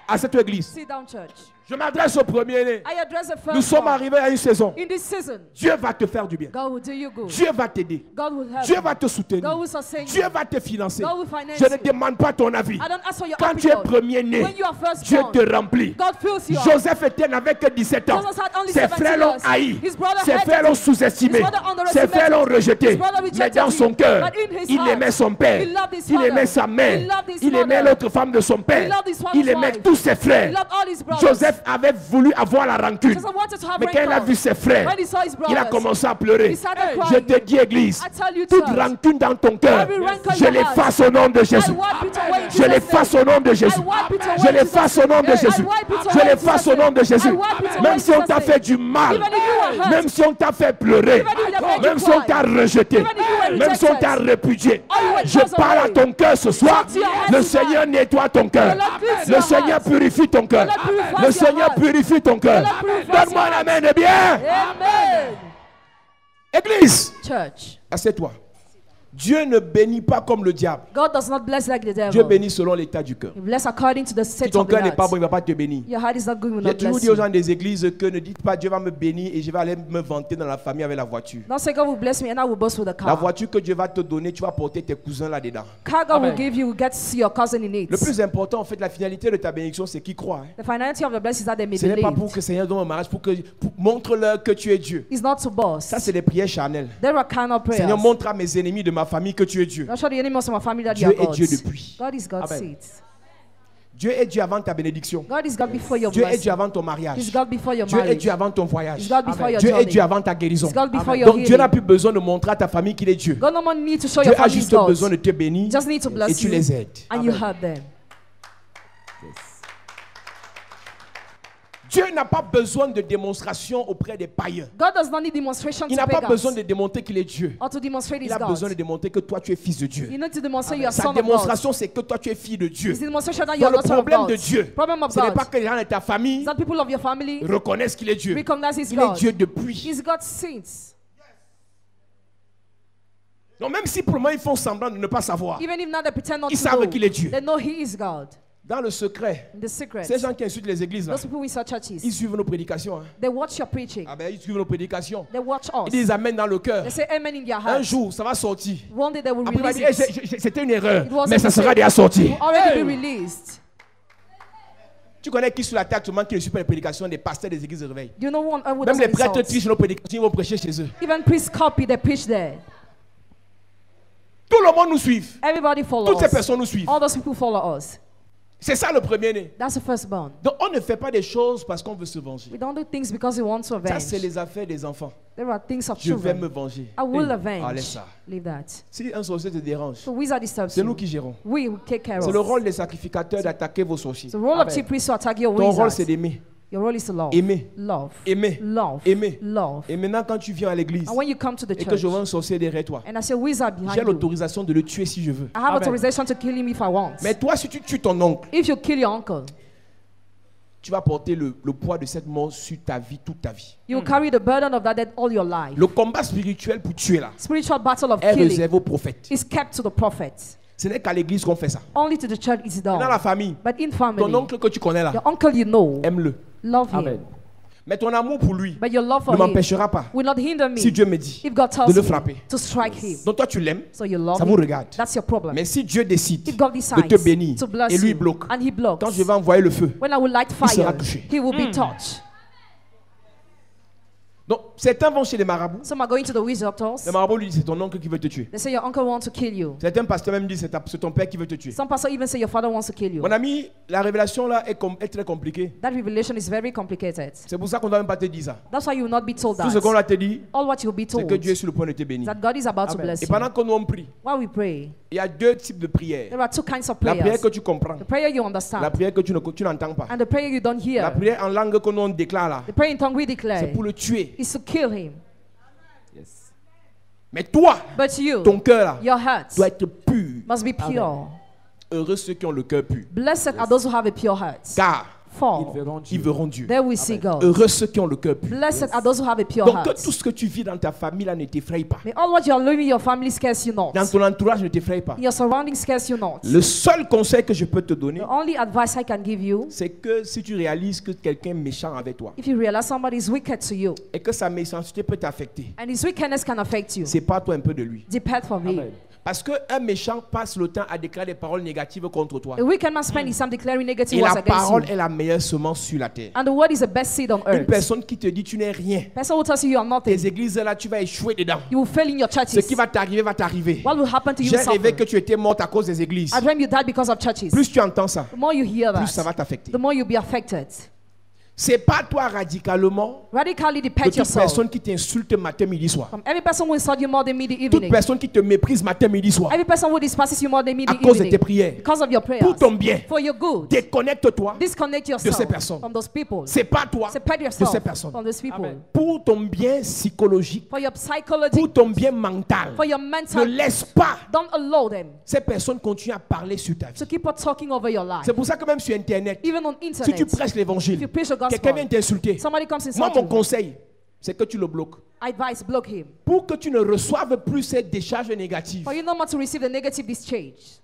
à cette église. Sit down, church. Je m'adresse au premier-né. I address the Nous first sommes one. arrivés à une saison. In this season, Dieu va te faire du bien. God will do you good. Dieu va t'aider. God will help Dieu you. va te soutenir. God will sustain Dieu you. va te financer. God will finance Je ne you. demande pas ton avis. I don't ask for your Quand tu es opinion. premier-né, When you are first Dieu born, te remplit. God fills you up. Joseph était n'avait que 17 ans. Joseph had only Ses 17 frères l'ont years. haï. His brother Ses hated frères l'ont him. sous-estimé. His brother Ses underestimated frères l'ont him. rejeté. His brother Mais rejected dans him. son cœur, But in his il heart, aimait son père. he loved his Il father. aimait sa mère. He loved his Il aimait mother. l'autre femme de son père. He loved his father's Il aimait wife. tous ses He frères. loved all his brothers. Joseph avait voulu avoir la rancune. Joseph wanted to have Mais quand il a rancor. vu ses frères, When he saw his il a brothers, commencé à pleurer. he started Je crying. te dis, Église, I tell you, toute church, rancune dans ton cœur, every rancor in je your l'efface heart, au nom de I Jésus. wipe it away in Je Jesus' l'efface name. au nom de Jésus. I wipe it away Je in l'efface Jesus' au nom de name. Jésus. I wipe it Je away in l'efface Jesus' au nom de name. Jésus. I wipe it away Même in si on Jesus' t'a name. fait du mal, Even if you were hurt, même si on t'a fait pleurer, even if they made même you si on cry, t'a rejeté, even if you were même si on t'a rejected, répudié, or you were je cast parle à away, ton cœur ce soir. talk to your heart Le tonight. Seigneur nettoie ton cœur. The Lord cleans Le your Seigneur heart. purifie ton cœur. The Lord purifies Le your Seigneur heart. purifie ton cœur. The Lord purifies Donne-moi your un heart. amen de bien. Amen. Église, Church, assieds-toi. Dieu ne bénit pas comme le diable. God does not bless like the Dieu devil. bénit selon l'état du cœur. He bless according to the Si state ton of the cœur n'est pas heart. bon, il ne va pas te bénir. Your heart is not good, he will J'ai not toujours bless dit aux you. gens des églises que ne dites pas Dieu va me bénir et je vais aller me vanter dans la famille avec la voiture. Don't say God will bless me and I will boast with a La car. voiture que Dieu va te donner, tu vas porter tes cousins là-dedans. Car God will Amen. give you, will get to see your cousin in it. Le plus important, en fait, la finalité de ta bénédiction, c'est qu'ils croient. The finality of the blessing is that they may Ce n'est pas pour believe. que Seigneur donne un mariage, montre-leur que tu es Dieu. It's not to boast. Ça, c'est des prières charnelles. There are kind of prayers. Seigneur, montre à mes ennemis de ma famille que tu es Dieu. Don't show the enemies of my family that Dieu you est are Dieu God's. depuis. God is God's Amen. seed. Dieu est Dieu avant ta bénédiction. God is God before your Dieu est Dieu blessing. avant ton He's mariage. God before your Dieu est marriage. Dieu avant ton voyage. He's God before Amen. your Dieu est journey. Dieu avant ta guérison. He's God before Amen. your Donc Dieu n'a healing. plus besoin de montrer à ta famille qu'il est Dieu. God no more need to show Dieu your a family juste God. besoin de te bénir He just need to et bless tu you les aides. and you Amen. help them. Dieu n'a pas besoin de démonstration auprès des païens. God does not need demonstration Il to n'a pas pagans besoin de démontrer qu'il est Dieu. or to demonstrate Il His a besoin de God. démontrer que toi tu es fils de Dieu. You need to demonstrate you are Sa son of God. démonstration, c'est que toi tu es fille de Dieu. It's the demonstration that you Donc are le daughter of problème God. de Dieu, Problem of ce n'est pas God que les gens de ta famille is that people of your family reconnaissent qu'il est Dieu. recognize His Il est God. Dieu depuis. He's God's saints. Donc même si pour le moment ils font semblant de ne pas savoir, Even if now they pretend not Ils to savent know, qu'il est Dieu. they know He is God. dans le secret, In the secret, ces gens qui insultent les églises, là, those people in such ils churches, suivent nos prédications. Hein. they watch your preaching. Ah ben, ils suivent nos prédications. They watch Ils us. disent Amen dans le cœur. They say amen in their Un heart. jour, ça va sortir. One day they will Après, il va release dire, it. c'était une erreur, It was mais a ça sera mistake. déjà sorti. It will already be released. Tu connais qui sur la terre actuellement qui ne suit pas les prédications des pasteurs des églises de réveil? You know one who Même doesn't les prêtres insult. trichent nos prédications, ils vont prêcher chez eux. Even priests copy, they preach there. Tout le monde nous suit. Everybody follows Toutes ces us. personnes nous suivent. All those people follow us. C'est ça le premier-né. That's the firstborn. Donc on ne fait pas des choses parce qu'on veut se venger. We don't do things because we want to Ça, avenge. c'est les affaires des enfants. There are things of Je vais me children. venger. I will Allez avenge. ça. Leave that. Si un sorcier te dérange, So wizard disturbs c'est nous you. qui gérons. We will take care C'est of. le rôle des sacrificateurs d'attaquer vos sorciers. The role of Amen. chief priests to attack your Ton rôle, c'est wizards. d'aimer. Your role is to love. Aimer. Love. Aimer. Love. Aimer. Love. Et maintenant, quand tu viens à l'église And when you come to the et que church je vois un sorcier derrière toi, and I see a wizard j'ai behind you, l'autorisation de le tuer si je veux. I have Amen. authorization to kill him if I want. Mais toi, si tu tues ton oncle, If you kill your uncle, tu vas porter le poids de cette mort sur ta vie, toute ta vie. you will carry the burden of that death all your life. Le combat spirituel pour tuer là Spiritual battle of est killing réservé aux prophètes. is kept to the prophets. Ce n'est qu'à l'église qu'on fait ça. Only to the church is Dans la done. famille, But in ton family, oncle que tu connais là, your uncle you know, aime-le. love him. Amen. Mais ton amour pour lui But your love ne for him m'empêchera pas, will not hinder me si Dieu me dit, if God de tells le me frapper. to strike him. Donc toi tu l'aimes, So you love ça vous him. regarde. That's your problem. Mais si Dieu décide If God de decides te bénir to bless et lui you bloque, and he blocks, quand je vais envoyer le feu, when I will light il sera fire, touché. he will be touched. Donc certains vont chez les marabouts. Some are going to the witch doctors. Le marabout lui dit c'est ton oncle qui veut te tuer. They say your uncle wants to kill you. Certains pasteurs même disent c'est ton père qui veut te tuer. Some pastors even say your father wants to kill you. Mon ami, la révélation là est très compliquée. That revelation is very complicated. C'est pour ça qu'on ne doit même pas te dire ça. That's why you will not be told Tout ce qu'on that. va te dire, All what you'll be c'est told que Dieu est sur le point de te bénir. that God is about to Amen. bless Et you. pendant que nous on prie, While we pray, il y a deux types de prières. there are two kinds of La prière prayers. que tu comprends, The prayer you la understand prière que tu n'entends pas. and the prayer you don't La hear. prière en langue que nous on déclare là, The prayer in tongue we c'est declare pour le tuer. is to kill him. Yes. Mais toi, But you, ton cœur là, your heart doit être pur. must be pure. Heureux ceux qui ont le cœur pur. Blessed are those who have a pure heart. Car Ils For verront ils Dieu. verront Dieu. there we see God. Heureux ceux qui ont le cœur pur. Blessed are those who have a pure Donc que heart. tout ce que tu vis dans ta famille là ne t'effraie pas. May all what you are living in your family scares you not. Dans ton entourage ne t'effraie pas. Your surroundings scares you not. Le seul conseil que je peux te donner, The only advice I can give you, c'est que si tu réalises que quelqu'un est méchant avec toi if you realize somebody is wicked to you et que sa méchanceté peut t'affecter, and his wickedness can affect you, sépare-toi un peu de lui. depart from him. Amen. Parce qu'un méchant passe le temps à déclarer des paroles négatives contre toi. The wicked man spend his time declaring negative Et words la against parole you. est la meilleure semence sur la terre. And the word is the best seed on Une earth. personne qui te dit tu n'es rien. Person who tells you you are nothing, Tes églises là, tu vas échouer dedans. you will fail in your Ce churches. qui va t'arriver. What will happen to you J'ai rêvé suffer? que tu étais morte à cause des églises. I dream you died because of churches. Plus tu entends ça, The more you hear plus ça that, va t'affecter. the more you'll be affected. Sépare-toi radicalement Radically de depart toute yourself personne qui t'insulte matin, midi, soir. from every person who insults you more than me the Toute evening. personne qui te méprise matin, midi, soir. Every person who despises you more than me À the cause de tes evening. prières. Because of your prayers. Pour ton bien. For your good. Déconnecte-toi Disconnect de yourself ces personnes. from those people. Sépare-toi Separate de yourself ces personnes. from those people. Amen. Pour ton bien psychologique, For your psychology, pour ton bien mental. for your Ne mental, laisse pas don't allow them ces personnes continuer à parler sur ta to vie. keep on talking over your life. C'est pour ça que même sur Internet, Even on si internet, tu prêches if l'évangile, you preach the quelqu'un vient gospel, t'insulter. somebody comes Moi, insult mon you. conseil, c'est que tu le bloques. advise, block him. Pour que tu ne reçoives plus cette décharge négative. For you no more to receive the negative discharge.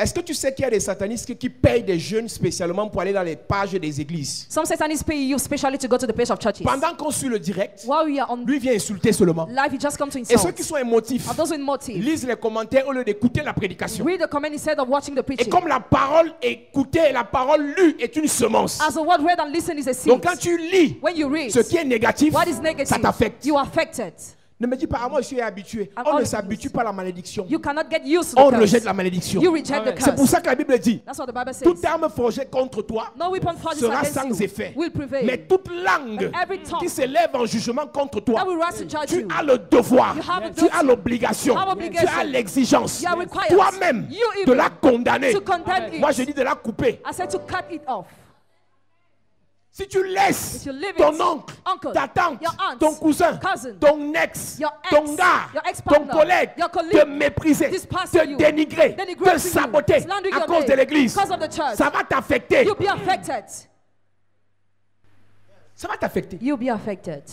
Est-ce que tu sais qu'il y a des satanistes qui payent des jeunes spécialement pour aller dans les pages des églises? Some Satanists pay you specially to go to the page of churches. Pendant qu'on suit le direct, While we are on lui vient insulter seulement. live, he just come to Et ceux insult. qui sont émotifs And those with motive, lisent les commentaires au lieu d'écouter la prédication. read the comment instead of watching the Et preaching. comme la parole écoutée et la parole lue est une semence. As the word read and listened is a seed. Donc quand tu lis When you read, ce qui est négatif, what is ça negative, t'affecte. you are affected. Ne me dis pas, ah, moi je suis habitué. I'm On ne always s'habitue used. pas à la malédiction. You cannot get used to On the rejette curse. la malédiction. You reject the C'est pour curse. ça que la Bible dit, That's what the Bible says. toute arme forgée contre toi No weapon forged sera against sans you effet. will prevail. Mais toute langue And every tongue qui s'élève en jugement contre toi, that will rise to judge tu you. as le devoir, You have a tu as duty. l'obligation, You have tu obligation. as l'exigence You are required. toi-même You de even la condamner. to condemn it. Moi je dis de la couper. I said to cut it off. Si tu laisses If you leave ton it, oncle, uncle, ta tante, your aunt, ton cousin, cousin, ton ex, your ex, ton gars, your ton ex-partner, collègue, your colleague, te mépriser, despair te you, dénigrer, denigrate te you, saboter slander à your cause de name, l'église, because of the church. ça va t'affecter. You'll be affected. Ça va t'affecter. You'll be affected.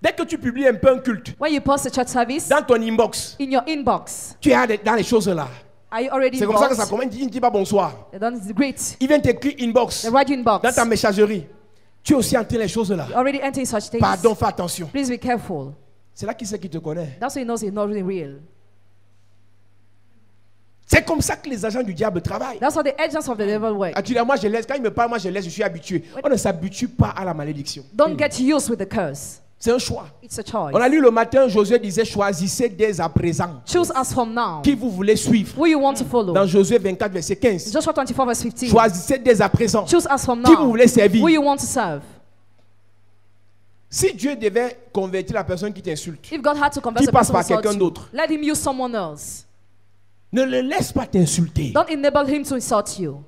Dès que tu publies un peu un culte When you post a church service dans ton inbox, in your inbox, tu es dans les choses là. are you already C'est comme ça que ça inboxed? commence. Il ne dit pas bonsoir. They don't greet. Il vient t'écrire inbox They write you inbox. dans ta messagerie. Tu es aussi en train les choses là. You already enter such things. Pardon, fais attention. Please be careful. C'est là qui c'est qui te connaît. That's why he knows he's not really real. C'est comme ça que les agents du diable travaillent. That's how the agents of the devil work. Ah, tu dis, moi je laisse. Quand il me parle, moi je laisse, je suis habitué. On ne s'habitue pas à la malédiction. Don't get used with the curse. C'est un choix. It's a choice. On a lu le matin, Josué disait, choisissez dès à présent Choose us from now. qui vous voulez suivre. Who you want to follow. Dans Josué 24, verset 15. Joshua 24 verse 15. Choisissez dès à présent Choose us from qui vous now. voulez servir. Who you want to serve. Si Dieu devait convertir la personne qui t'insulte, If God had to converse Qui a passe person par who insults quelqu'un you, d'autre. let him use someone else. ne le laisse pas t'insulter. Don't enable him to insult you.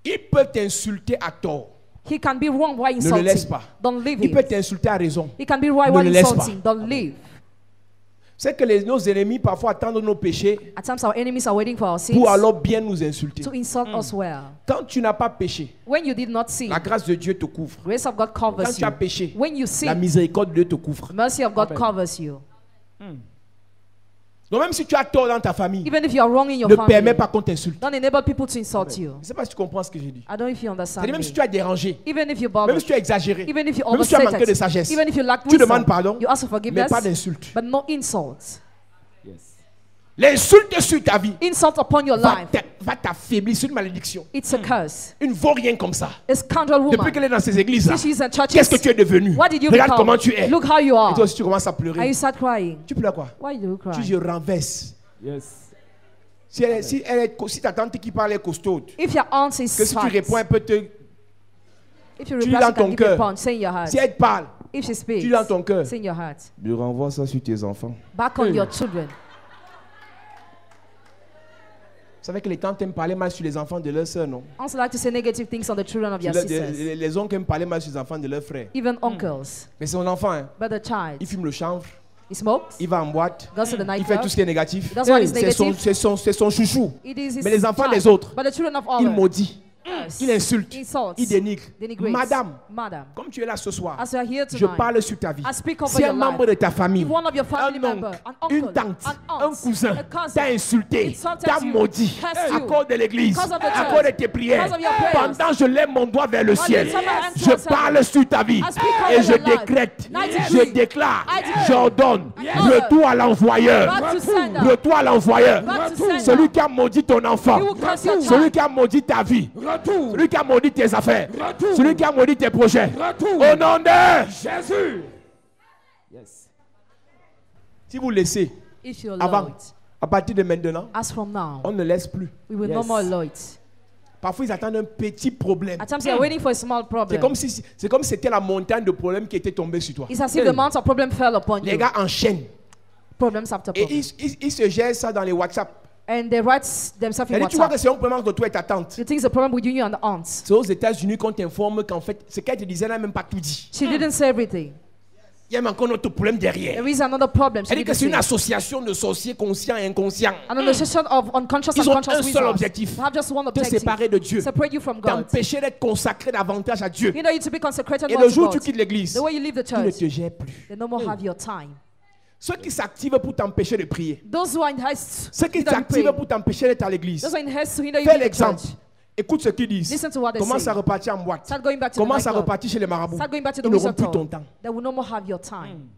Il peut t'insulter à tort. He can be wrong while Ne le laisse insulting. pas. Don't leave Il him. peut t'insulter à raison. He can be right Ne while le laisse insulting. Don't leave. C'est que nos ennemis parfois attendent nos péchés At times our enemies are waiting for our sins pour alors bien nous insulter. to insult us well. Quand tu n'as pas péché, When you did not sin, la grâce de Dieu te couvre. grace of God Quand covers tu as you. péché, When you la sin, miséricorde de Dieu te couvre. mercy of God covers you. Donc même si tu as tort dans ta famille, Even if you are wrong in your ne family, permets pas qu'on t'insulte. don't enable people to insult you. Je ne sais pas si tu comprends ce que j'ai dit. I don't know if you understand C'est-à-dire même me. si tu as dérangé, Even if you même bother, si tu as exagéré, even if you même si tu as manqué de overstated, sagesse, even if you lack tu wisdom, demandes pardon, you ask for mais forgiveness, pas d'insulte. but no insults. L'insulte sur ta vie Insult upon your life. va t'affaiblir, c'est une malédiction. It's a curse. Il ne vaut rien comme ça. A scoundrel Depuis woman. qu'elle est dans ces églises-là, Since she's in churches, qu'est-ce que tu es devenu? what did you Regarde become? comment tu es. Look how you Et are. toi aussi tu commences à And pleurer. you start crying. Tu pleures quoi? Why do you Tu dis cry? je renverse. Yes. Si ta tante qui parle est costaude, If your aunt is que si tu fat, réponds, elle peut te. if you tu reply, dans she can ton give you a cœur. punch. Say in your heart. Si elle te parle, If she tu speaks, dis dans ton cœur. say in your heart. Je renvoie ça sur tes enfants. Back on your children. Vous savez que les tantes aiment parler mal sur les enfants de leurs sœurs, non? Also like to say negative things on the children of your sisters. Les oncles aiment parler mal sur les enfants de leurs frères. Even uncles. Mais c'est son enfant, hein. But the child, Il fume le chanvre, he smokes, il va en boîte, goes to the il fait nightclub. tout ce qui est négatif. That's what is C'est son, negative. c'est son chouchou. It is his Mais les enfants child. des autres, But the children of il others, maudit, il insulte, insults, il dénigre. denigrates. Madame, Madam, comme tu es là ce soir, as you are here je tonight, parle sur ta vie. I speak over Si un your membre life. de ta famille, If one of your family un member, oncle, an uncle, une tante, an aunt, un cousin a cousin, t'a insulté, insulted t'a you, maudit cursed à you, cause de l'église, because of the à church, cause de tes prières. because of your prayers. Pendant je lève mon doigt vers le ciel, lift up my hands je towards parle heaven. sur ta vie I speak et over je your life. décrète, I je decree, déclare, I declare, j'ordonne, order, retour à l'envoyeur, back to sender, retour à l'envoyeur. back to sender. Celui qui a maudit ton enfant, He will curse your celui child. qui a maudit ta vie, Retour. celui qui a maudit tes affaires, Retour. celui qui a maudit tes projets. Retour. Au nom de Jésus. Yes. Si vous laissez, If you avant, allow it, à partir de maintenant, as from now, on ne laisse plus. we will no Yes. more allow it. Parfois, ils attendent un petit problème. At times, you are waiting for a small C'est problem. comme si c'était la montagne de problèmes qui était tombée sur toi. It's as if the amount of problem fell upon Les you. gars enchaînent. Problems after Et problems. ils se gèrent ça dans les WhatsApp. And they write themselves in Et tu vois que WhatsApp. c'est un problème entre toi et ta tante. You think it's a problem between you and the aunt. C'est aux États-Unis qu'on t'informe qu'en fait, ce qu'elle te disait n'a même pas tout dit. She didn't say everything. Il y a encore un autre problème derrière. There is another problem. C'est-à-dire que c'est une association de sorciers conscients et inconscients. An association of unconscious Ils and ont conscious un seul wizards. objectif, They have just one te objective. séparer de Dieu, Separate you from God. t'empêcher d'être consacré davantage à Dieu. You know you to be consecrated Et more le to jour où tu God. quittes l'église, The way you leave the tu ne church, te gères plus. they no more have your time. Ceux qui s'activent pour t'empêcher de prier, Those who are in haste ceux qui to hinder you s'activent praying. pour t'empêcher d'être à l'église, Those who are in haste to hinder you fais in the l'exemple. church. Écoute ce qu'ils disent. Listen to what they Commence say. à repartir en boîte. Start going back to the Commence à nightclub. repartir chez les marabouts. Start going back to the Ils n'auront wizard plus ton tour. temps. They will no more have your time.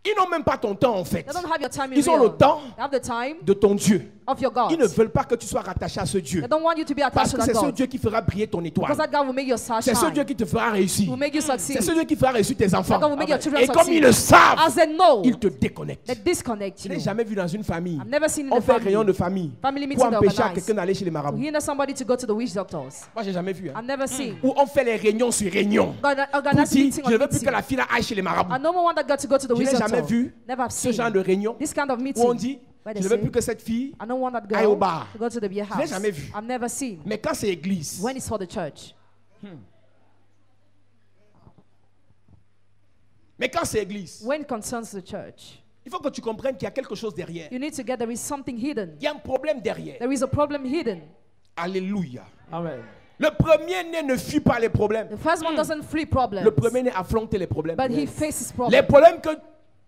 Ils n'ont même pas ton temps en fait. They don't have your time in Ils ont real. le temps They have the time de ton Dieu. of your God. Ils ne veulent pas que tu sois rattaché à ce Dieu. They don't want you to be attached Parce to que that c'est ce God. Dieu qui fera briller ton étoile. Because that God will make your star C'est ce shine. Dieu qui te fera réussir. Will make you C'est succeed. ce Dieu qui fera réussir tes enfants. That God will make your children Et comme ils succeed. le savent, As they know, ils te déconnectent. they disconnect Je you. n'ai jamais vu dans une famille. I've never seen in On a fait réunion de family. famille Family pour meeting they empêcher à organize. quelqu'un d'aller chez les To marabouts. hinder somebody to go to the witch doctors. Moi, j'ai jamais vu. Hein. I've never seen. Où on fait les réunions sur réunions. God Pour organize dire, meeting je ne on veux plus meeting. que la fille aille chez les marabouts. I no more want that God to go to the Je witch n'ai jamais doctor. vu Never have ce seen genre de réunion this kind of où meeting. on dit, Where je they ne veux say, plus que cette fille. I don't want that aille au girl bar. to go to the beer Je l'ai house. jamais vu. I've never seen. Mais quand c'est église, When it's for the church. mais quand c'est église, When it concerns the church, il faut que tu comprennes qu'il y a quelque chose derrière. you need to get there is something hidden. Il y a un problème derrière. There is a problem hidden. Alléluia. Amen. Le premier-né ne fuit pas les problèmes. The first one doesn't flee problems, Le premier-né affronte les problèmes. but he faces Les problems. problèmes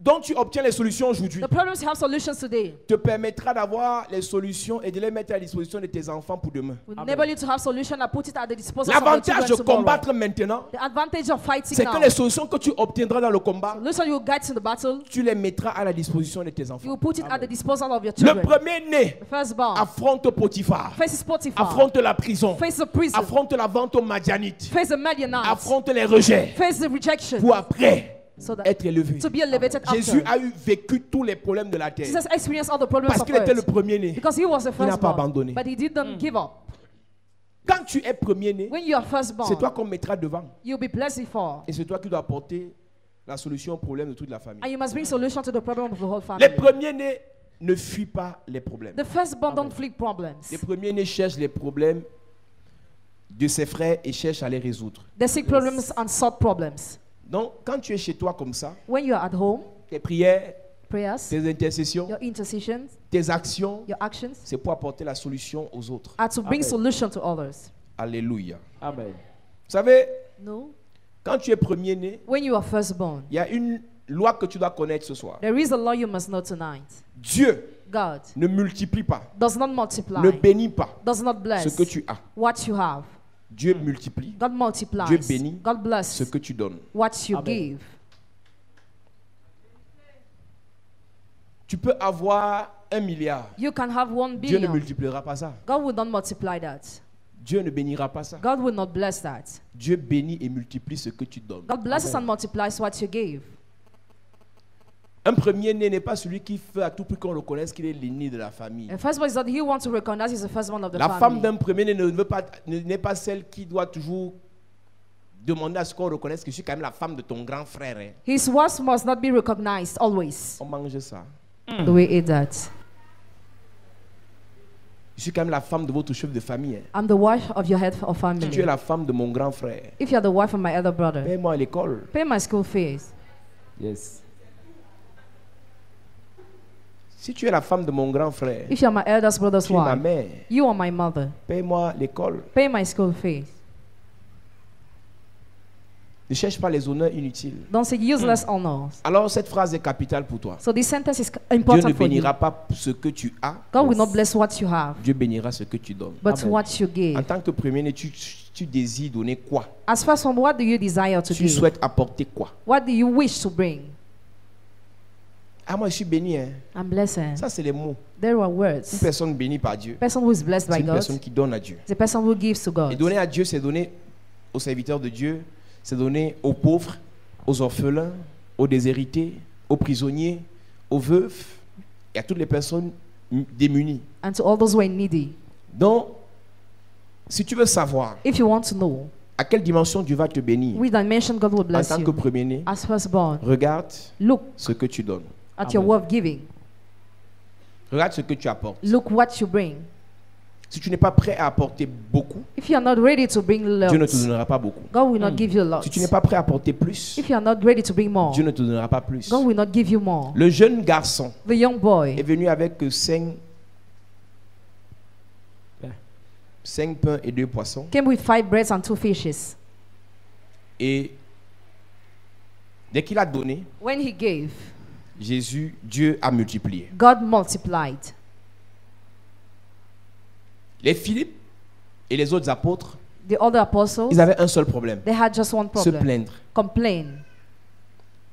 dont tu obtiens les solutions aujourd'hui The problems have solutions today. te permettra d'avoir les solutions et de les mettre à la disposition de tes enfants pour demain. Will enable you to have solution and put it at the disposal of your L'avantage children de tomorrow. combattre maintenant, The advantage of fighting c'est now. que les solutions que tu obtiendras dans le combat, Solution you will get in the battle, tu les mettras à la disposition de tes you enfants. will put it at the disposal of your Le children. premier-né The firstborn affronte Potiphar, faces Potiphar, affronte la prison, face the prison, affronte la vente aux Madianites, face the Midianites, affronte les rejets face the rejection, pour après so that être élevé. to be elevated Jésus after. a vécu tous les problèmes de la terre Jesus experienced all the problems parce of qu'il était le earth premier-né. because he was the Il n'a pas firstborn, abandonné. but he didn't give up. Quand tu es premier-né, When you are c'est firstborn, toi qu'on mettra devant. you'll be blessed for, Et c'est toi qui dois apporter la solution au problème de toute la famille. and you must bring solution to the problem of the whole Les family. premiers-nés ne fuient pas les problèmes. The firstborn don't flee problems. Les premiers-nés cherchent les problèmes de ses frères et cherchent à les résoudre. They seek problems and solve problems. Donc, quand tu es chez toi comme ça, When you are at home, tes prières, prayers, tes intercessions, your intercessions, tes actions, your actions c'est pour apporter la solution aux autres. are to bring Amen. solution to others. Alléluia. Amen. Vous savez, No. quand tu es premier-né, When you are firstborn, il y a une loi que tu dois connaître ce soir. there is a law you must know tonight. Dieu God ne multiplie pas, does not multiply, ne bénit pas does not bless ce que tu as. what you have. Dieu multiplie God multiplies. Dieu bénit God ce bless que tu donnes. what you Amen. give. Tu peux avoir 1 milliard. You can have 1 Dieu ne billion. multipliera pas ça. God will not multiply that. Dieu ne bénira pas ça. God will not bless that. Dieu bénit et multiplie ce que tu donnes. God blesses and multiplies what you give. Un premier-né n'est pas celui qui fait à tout prix qu'on reconnaisse qu'il est l'aîné de la famille. The first one is that he wants to recognize he's the first one of the La femme family. d'un premier-né n'est pas celle qui doit toujours demander à ce qu'on reconnaisse que je suis quand même la femme de ton grand frère. Hein. His wife must not be recognized always. On mange ça. The way it that. Je suis quand même la femme de votre chef de famille. Hein. I'm the wife of your head of Si tu es family. la femme de mon grand frère, If you're the wife of my elder brother, paie-moi à l'école. pay my school fees. Yes. Si tu es la femme de mon grand frère, If you're my eldest brother's tu es ma wife, mère. you are my mother. Paie-moi l'école. Pay my school fees. Ne cherche pas les honneurs inutiles. Don't say useless honors. Alors cette phrase est capitale pour toi. So this sentence is Dieu ne important for you. bénira pas ce que tu as. God will not bless what you have, Dieu bénira ce que tu donnes. but Amen. what you En give. tant que premier-né, tu désires donner quoi? As far as from what do you desire to Tu give? souhaites apporter quoi? What do you wish to bring? Ah, moi je suis béni. Hein. I'm blessed. Ça, c'est les mots. There are Une words. personne bénie par Dieu, Person who is blessed c'est by une God personne qui donne à Dieu. is a person who gives to Et God. donner à Dieu, c'est donner aux serviteurs de Dieu, c'est donner aux pauvres, aux orphelins, aux déshérités, aux prisonniers, aux veufs et à toutes les personnes démunies. And to all those who are needy. Donc, si tu veux savoir If you want to know à quelle dimension Dieu va te bénir which dimension God will en bless tant que you, premier-né, as firstborn, regarde look ce que tu donnes. at your Amen. worth giving. Regarde ce que tu apportes. Look what you bring. Si tu n'es pas prêt à apporter beaucoup, If you are not ready to bring Dieu ne te lots, donnera pas beaucoup. God will not give you a lot. Si tu n'es pas prêt à apporter plus, If you are not ready to bring more, Dieu ne te donnera pas plus. God will not give you more. Le jeune garçon The young est boy venu avec 5 pains et 2 poissons. came with 5 breads and 2 fishes. Et dès qu'il a donné, When he gave, Dieu a multiplié. God multiplied. Les Philippe et les autres apôtres, The other apostles, ils avaient un seul problème, they had just one se problem. plaindre. Complain.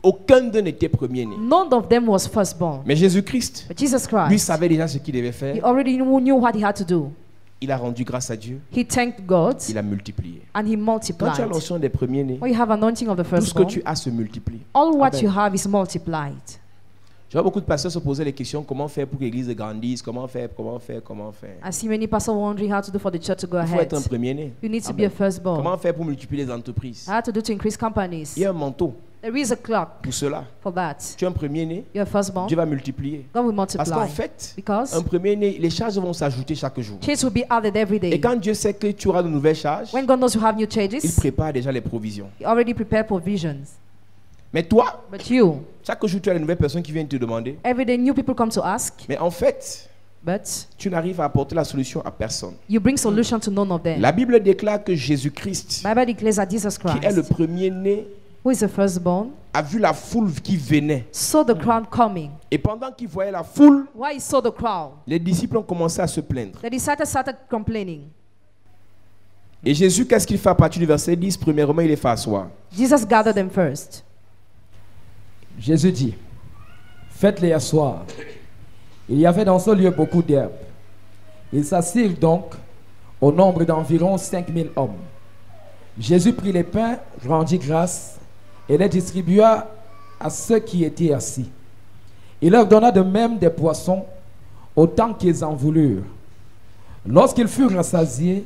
Aucun d'eux n'était premier-né. None of them was firstborn. Mais Jésus-Christ, But Jesus lui Christ, savait déjà ce qu'il devait he faire. already knew what he had to do. Il a rendu grâce à Dieu. He thanked God Il a multiplié. and he Quand tu as multiplied. l'onction des premiers-nés, When you have anointing of the tout ce que firstborn, tu as se multiplie. all what Amen. you have is multiplied. Je vois beaucoup de pasteurs se poser les questions, comment faire pour que l'église grandisse, comment faire. I see many pastors wondering how to do for the church to go Il faut ahead. être un premier-né. You need to be Amen. a firstborn. Comment faire pour multiplier les entreprises? How to do to increase companies. Il y a un manteau There is a clock pour cela. for that. Tu es un premier-né, You're a firstborn. Dieu va multiplier. God will Parce qu'en multiply. fait, Because un premier-né, les charges vont s'ajouter chaque jour. charges will be added every Et day. quand Dieu sait que tu auras de nouvelles charges, When God knows you have new il charges, prépare déjà les provisions. He already prepared provisions. Mais toi, But you, chaque jour, tu as de nouvelles personnes qui viennent te demander. every day new people come to ask, Mais en fait, but tu n'arrives à apporter la solution à personne. you bring solution to none of them. La Bible déclare que Jésus-Christ, Bible declares that Jesus qui est le Christ, premier-né, who is the firstborn, a vu la foule qui venait. saw the crowd coming. Et pendant qu'il voyait la foule, Why he saw the crowd? les disciples ont commencé à se plaindre. The disciples started complaining. Et Jésus, qu'est-ce qu'il fait à partir du verset 10? Premièrement, il les fait asseoir. Jesus gathered them first. Jésus dit, faites-les asseoir. Il y avait dans ce lieu beaucoup d'herbes. Ils s'assirent donc au nombre d'environ 5000 hommes. Jésus prit les pains, rendit grâce et les distribua à ceux qui étaient assis. Il leur donna de même des poissons autant qu'ils en voulurent. Lorsqu'ils furent rassasiés,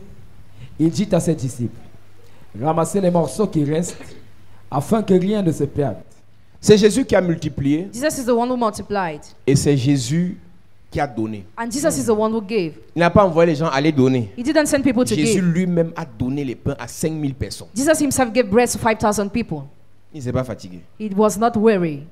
il dit à ses disciples, ramassez les morceaux qui restent afin que rien ne se perde. C'est Jésus qui a multiplié Jesus is the one who multiplied. et c'est Jésus qui a donné. And Jesus is the one who gave. Il n'a pas envoyé les gens aller donner. He didn't send people to Jésus give. lui-même a donné les pains à 5000 personnes. Jesus himself gave bread to 5,000 people. Il ne s'est pas fatigué. He was not weary.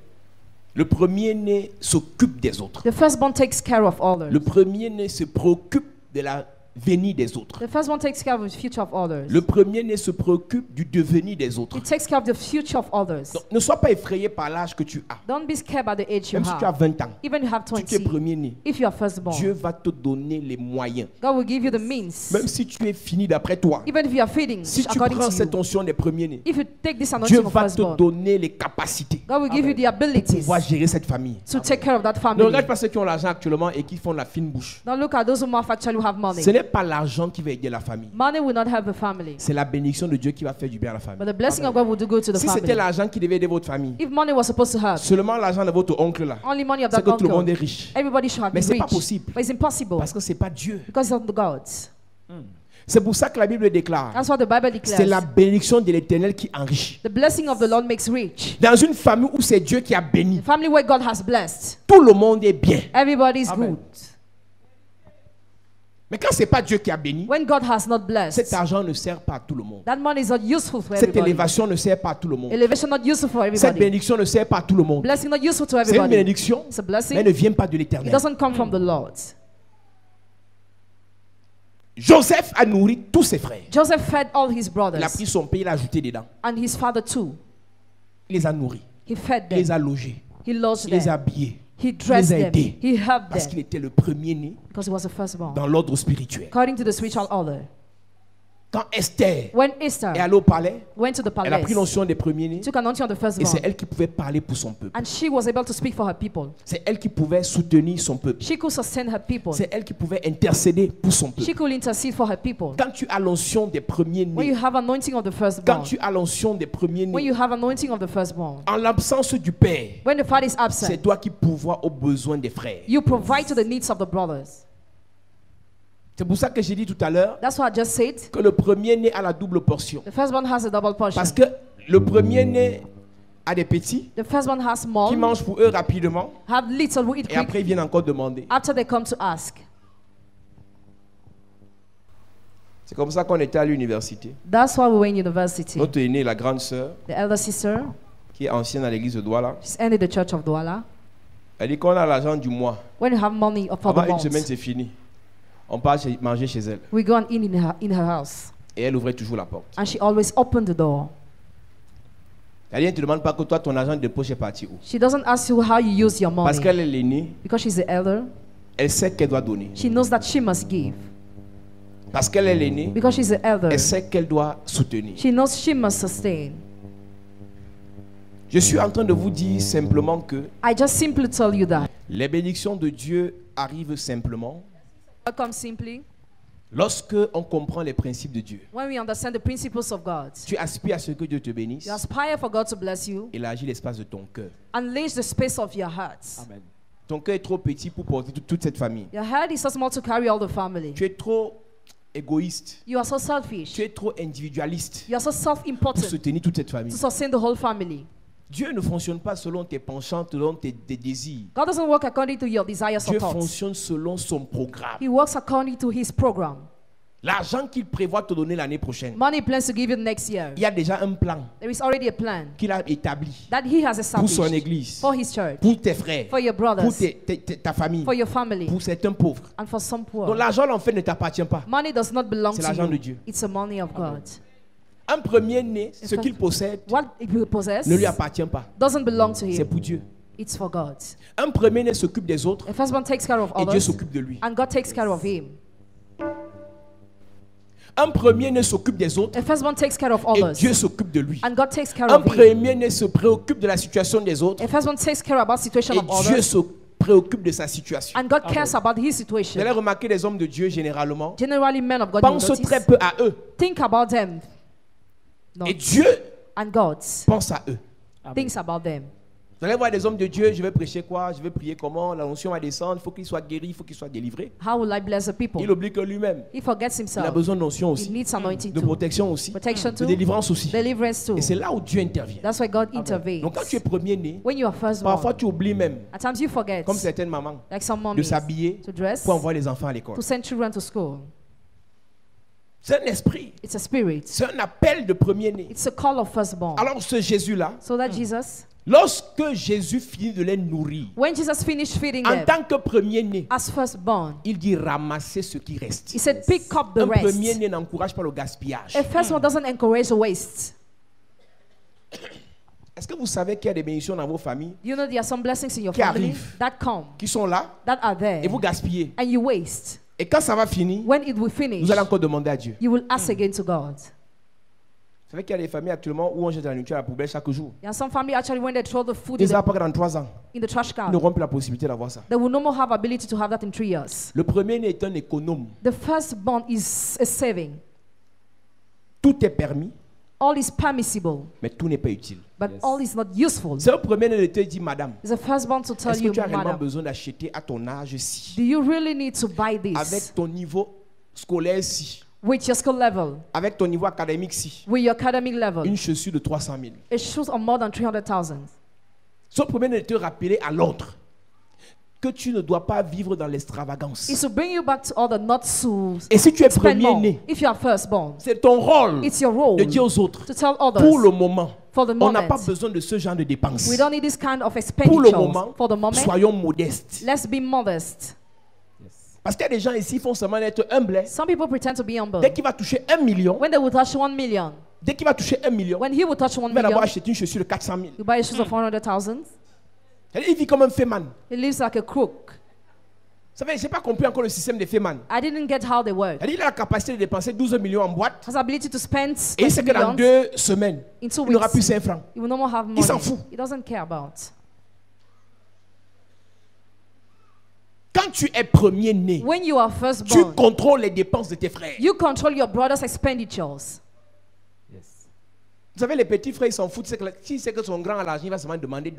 Le premier-né s'occupe des autres. The firstborn takes care of Le others. premier-né se préoccupe de la venir des autres. The firstborn takes care of the future of others. Le premier-né se préoccupe du devenir des autres. He takes care of the future of others. Donc, ne sois pas effrayé par l'âge que tu as. Don't be scared by the age you Même si tu as have. 20 ans, Even if you have si tu es 20, premier-né, if you are firstborn, Dieu va te donner les moyens. God will give you the means. Même si tu es fini d'après toi, Even if you are feeding si tu according prends to cette you. onction des premiers-nés, If you take this Dieu anointing of va te firstborn, donner les capacités God will give you the pour abilities pouvoir gérer cette famille. to take care of that Ne family. regarde pas ceux qui ont l'argent actuellement et qui font la fine bouche. Don't look at those who actually have money. Ce n'est pas l'argent qui va aider la famille. Money will not help the family, C'est la bénédiction de Dieu qui va faire du bien à la famille. but the blessing of God will do good to the Si c'était family. l'argent qui devait aider votre famille, If money was supposed to help, seulement l'argent de votre oncle là, only money of c'est that que tout le monde est uncle, riche. everybody should have Mais been c'est pas rich. possible. But it's impossible Parce que c'est pas Dieu. because it's not the gods. C'est pour ça que la Bible déclare, That's what the Bible c'est la declares. bénédiction de l'Éternel qui enrichit. The blessing of the Lord makes rich. Dans une famille où c'est Dieu qui a béni, A family where God has blessed, tout le monde est bien. everybody is Amen. good. Mais quand c'est pas Dieu qui a béni, When God has not cet blessed, argent ne sert pas à tout le monde. that money is not useful for Cette everybody. élévation ne sert pas à tout le monde. Elevation not useful for Cette everybody. bénédiction ne sert pas à tout le monde. Blessing not useful to C'est une everybody. bénédiction, It's a mais blessing. elle ne vient pas de It l'Éternel. doesn't come from the Lord. Joseph a nourri tous ses frères. Joseph fed all his Il a brothers pris son pays, il a ajouté dedans. and his father too. Il les a nourris, He fed il les them. a logés, He lodged il les a them. habillés. He dressed les a them. aidés. He helped Parce qu'il them était le premier-né because he was the firstborn. dans l'ordre spirituel. According to the spiritual order. Quand Esther When est Esther allée au palais, went to the elle a pris palace, l'onction des premiers-nés took anointing of the et c'est firstborn, elle qui pouvait parler pour son peuple. and she was able to speak for her people. C'est elle qui pouvait soutenir son peuple. She could sustain her people. C'est elle qui pouvait intercéder pour son She peuple. could intercede for her people. Quand tu as l'onction des When you premiers-nés, have anointing of the quand firstborn, tu as l'onction des when premiers-nés, you have anointing of the firstborn, en l'absence du père, when the father is c'est absent, toi qui pourvois aux besoins des frères. you provide to the needs of the brothers. C'est pour ça que j'ai dit tout à l'heure That's what I just said. que le premier-né a la double portion. The firstborn has a double portion. Parce que le premier-né a des petits The firstborn has qui small, mangent pour eux rapidement have little who eat et quick. après ils viennent encore demander. After they come to ask, C'est comme ça qu'on était à l'université. That's why we were in university. Notre aînée, la grande sœur, The elder sister, qui est ancienne à l'église de Douala, she's ended the church of Douala. elle dit qu'on a l'argent du mois. When you have money for the Avant une semaine, month, c'est fini. On part manger chez elle. we go and eat in her house. Et elle ouvrait toujours la porte. And she always opened the door. Elle ne te demande pas que toi, ton argent de poche est parti où. She doesn't ask you how you use your Parce money. qu'elle est l'aînée, Because she's the elder, elle sait qu'elle doit donner. she knows that she must give. Parce qu'elle est l'aînée, Because she's the elder, elle sait qu'elle doit soutenir. she knows she must sustain. Je suis en train de vous dire simplement que I just simply tell you that. les bénédictions de Dieu arrivent simplement God comes simply lorsque on comprend les principes de Dieu. when we understand the principles of God. Tu aspires à ce que Dieu te bénisse. You aspire for God to bless you. Élargis l'espace de ton cœur. Unleash the space of your heart. Amen. Ton cœur est trop petit pour porter toute cette famille. Your heart is so small to carry all the family. Tu es trop égoïste. You are so selfish. Tu es trop individualiste You are so pour self-important soutenir toute cette famille. to sustain the whole family. Dieu ne fonctionne pas selon tes penchants, selon tes désirs. God doesn't work according to your desires or Dieu thoughts. fonctionne selon son programme. He works according to His program. L'argent qu'il prévoit te donner l'année prochaine, Money He plans to give you next year. il y a déjà un plan There is already a plan qu'il a établi that He has pour son established église, for His church, pour tes frères, for your pour brothers, ta famille, for your family, pour certains pauvres. and for some Donc poor. l'argent en fait ne t'appartient pas. Money does not belong C'est to l'argent de you. Dieu. It's the money of God. Un premier-né, ce qu'il possède What he possesses ne lui appartient pas. doesn't belong to C'est him. pour Dieu. It's for God. Un premier-né s'occupe des autres The first one takes care of et Dieu others, s'occupe de lui. and God takes care of him. Un premier-né s'occupe des autres The first one takes care of et others, Dieu s'occupe de lui. and God takes care Un of him. premier-né se préoccupe de la situation des autres The first one takes care about situation et of Dieu others, se préoccupe de sa situation. and God cares about his Vous allez situation. remarquer les hommes de Dieu généralement Generally, men of God, you pensent notice, très peu à eux think about them. No. et Dieu And God pense à eux. thinks about them. Vous allez voir des hommes de Dieu, je vais prêcher quoi, je vais prier comment, la notion va descendre, il faut qu'il soit guéri, il faut qu'il soit délivré. How will I bless the people? Il oublie que lui-même, He forgets il a himself. besoin de notion He aussi, needs anointing de too. protection aussi, Protection de too. délivrance aussi. Deliverance too. Et c'est là où Dieu intervient. That's why God intervenes. Donc quand tu es premier-né, When you are parfois firstborn, tu oublies même, at times you forget, comme certaines mamans, like some de mommies, s'habiller to dress, pour envoyer les enfants à l'école. to send children to school. C'est un esprit, It's a spirit. c'est un appel de premier-né. It's a call of firstborn. Alors ce Jésus-là, So that Jesus, lorsque Jésus finit de les nourrir, when Jesus finished feeding en them tant que premier-né, as firstborn, il dit ramassez ce qui reste. he said, pick up the Un rest. premier-né n'encourage pas le gaspillage. A firstborn doesn't encourage waste. Est-ce que vous savez qu'il y a des bénédictions dans vos familles You know there are some blessings in your Qui family arrivent. that come, qui sont là that are there, et vous gaspillez? and you waste. Et quand ça va finir, When it will finish, vous allez encore demander à Dieu. you will ask again to God. Vous savez qu'il y a des familles actuellement où on jette la nourriture à la poubelle chaque jour. There are some family actually when they throw the food Ils savent pas que dans 3 ans, in the trash ils can, n'auront plus la possibilité d'avoir ça. they will no more have ability to have that in 3 years. Le premier-né est un économe. The firstborn is a saving. Tout est permis, All is permissible, mais tout n'est pas utile. but all is not useful. C'est le premier-né de te dire, madame, It's a firstborn to tell est-ce que you, tu as réellement madam, besoin d'acheter à ton âge-ci, do you really need to buy this avec ton niveau scolaire-ci, with your skill level, avec ton niveau académique-ci, with your academic level? une chaussure de 300 000. It shoes on more than 300,000. Ce premier-né de te rappeler à l'ordre que tu ne dois pas vivre dans l'extravagance. It's to bring you back to all the not to Et si tu es spend more. premier-né, If you are firstborn, c'est ton rôle it's your role de dire aux autres, to tell others. pour le moment, For the on n'a moment, pas besoin de ce genre de dépenses. we don't need this kind of Pour le expenditures. moment, For the moment, soyons modestes. let's be modest. Parce qu'il y a des gens ici qui font seulement être humbles. Some people pretend to be humble. Dès qu'il va toucher 1 million, When they will touch 1 million, dès qu'il va toucher 1 million, when he will touch 1 il va d'abord million, acheter une chaussure de 400 000. you buy a shoes of 100,000. Il vit comme un féman. He lives like a crook. Vous savez, je n'ai pas compris encore le système des féman. I didn't get how they work. Il a la capacité de dépenser 12 millions en boîte. Has ability to spend Et il sait 20 que dans millions 2 semaines, in 2 il n'aura weeks. plus 5 francs. He will no more have money. s'en fout. He doesn't care about. Quand tu es premier-né, When you are tu firstborn, contrôles les dépenses de tes frères. you control your brother's expenditures. Vous savez, les petits frères, ils s'en foutent. S'il sait que son grand a l'argent, il va seulement demander.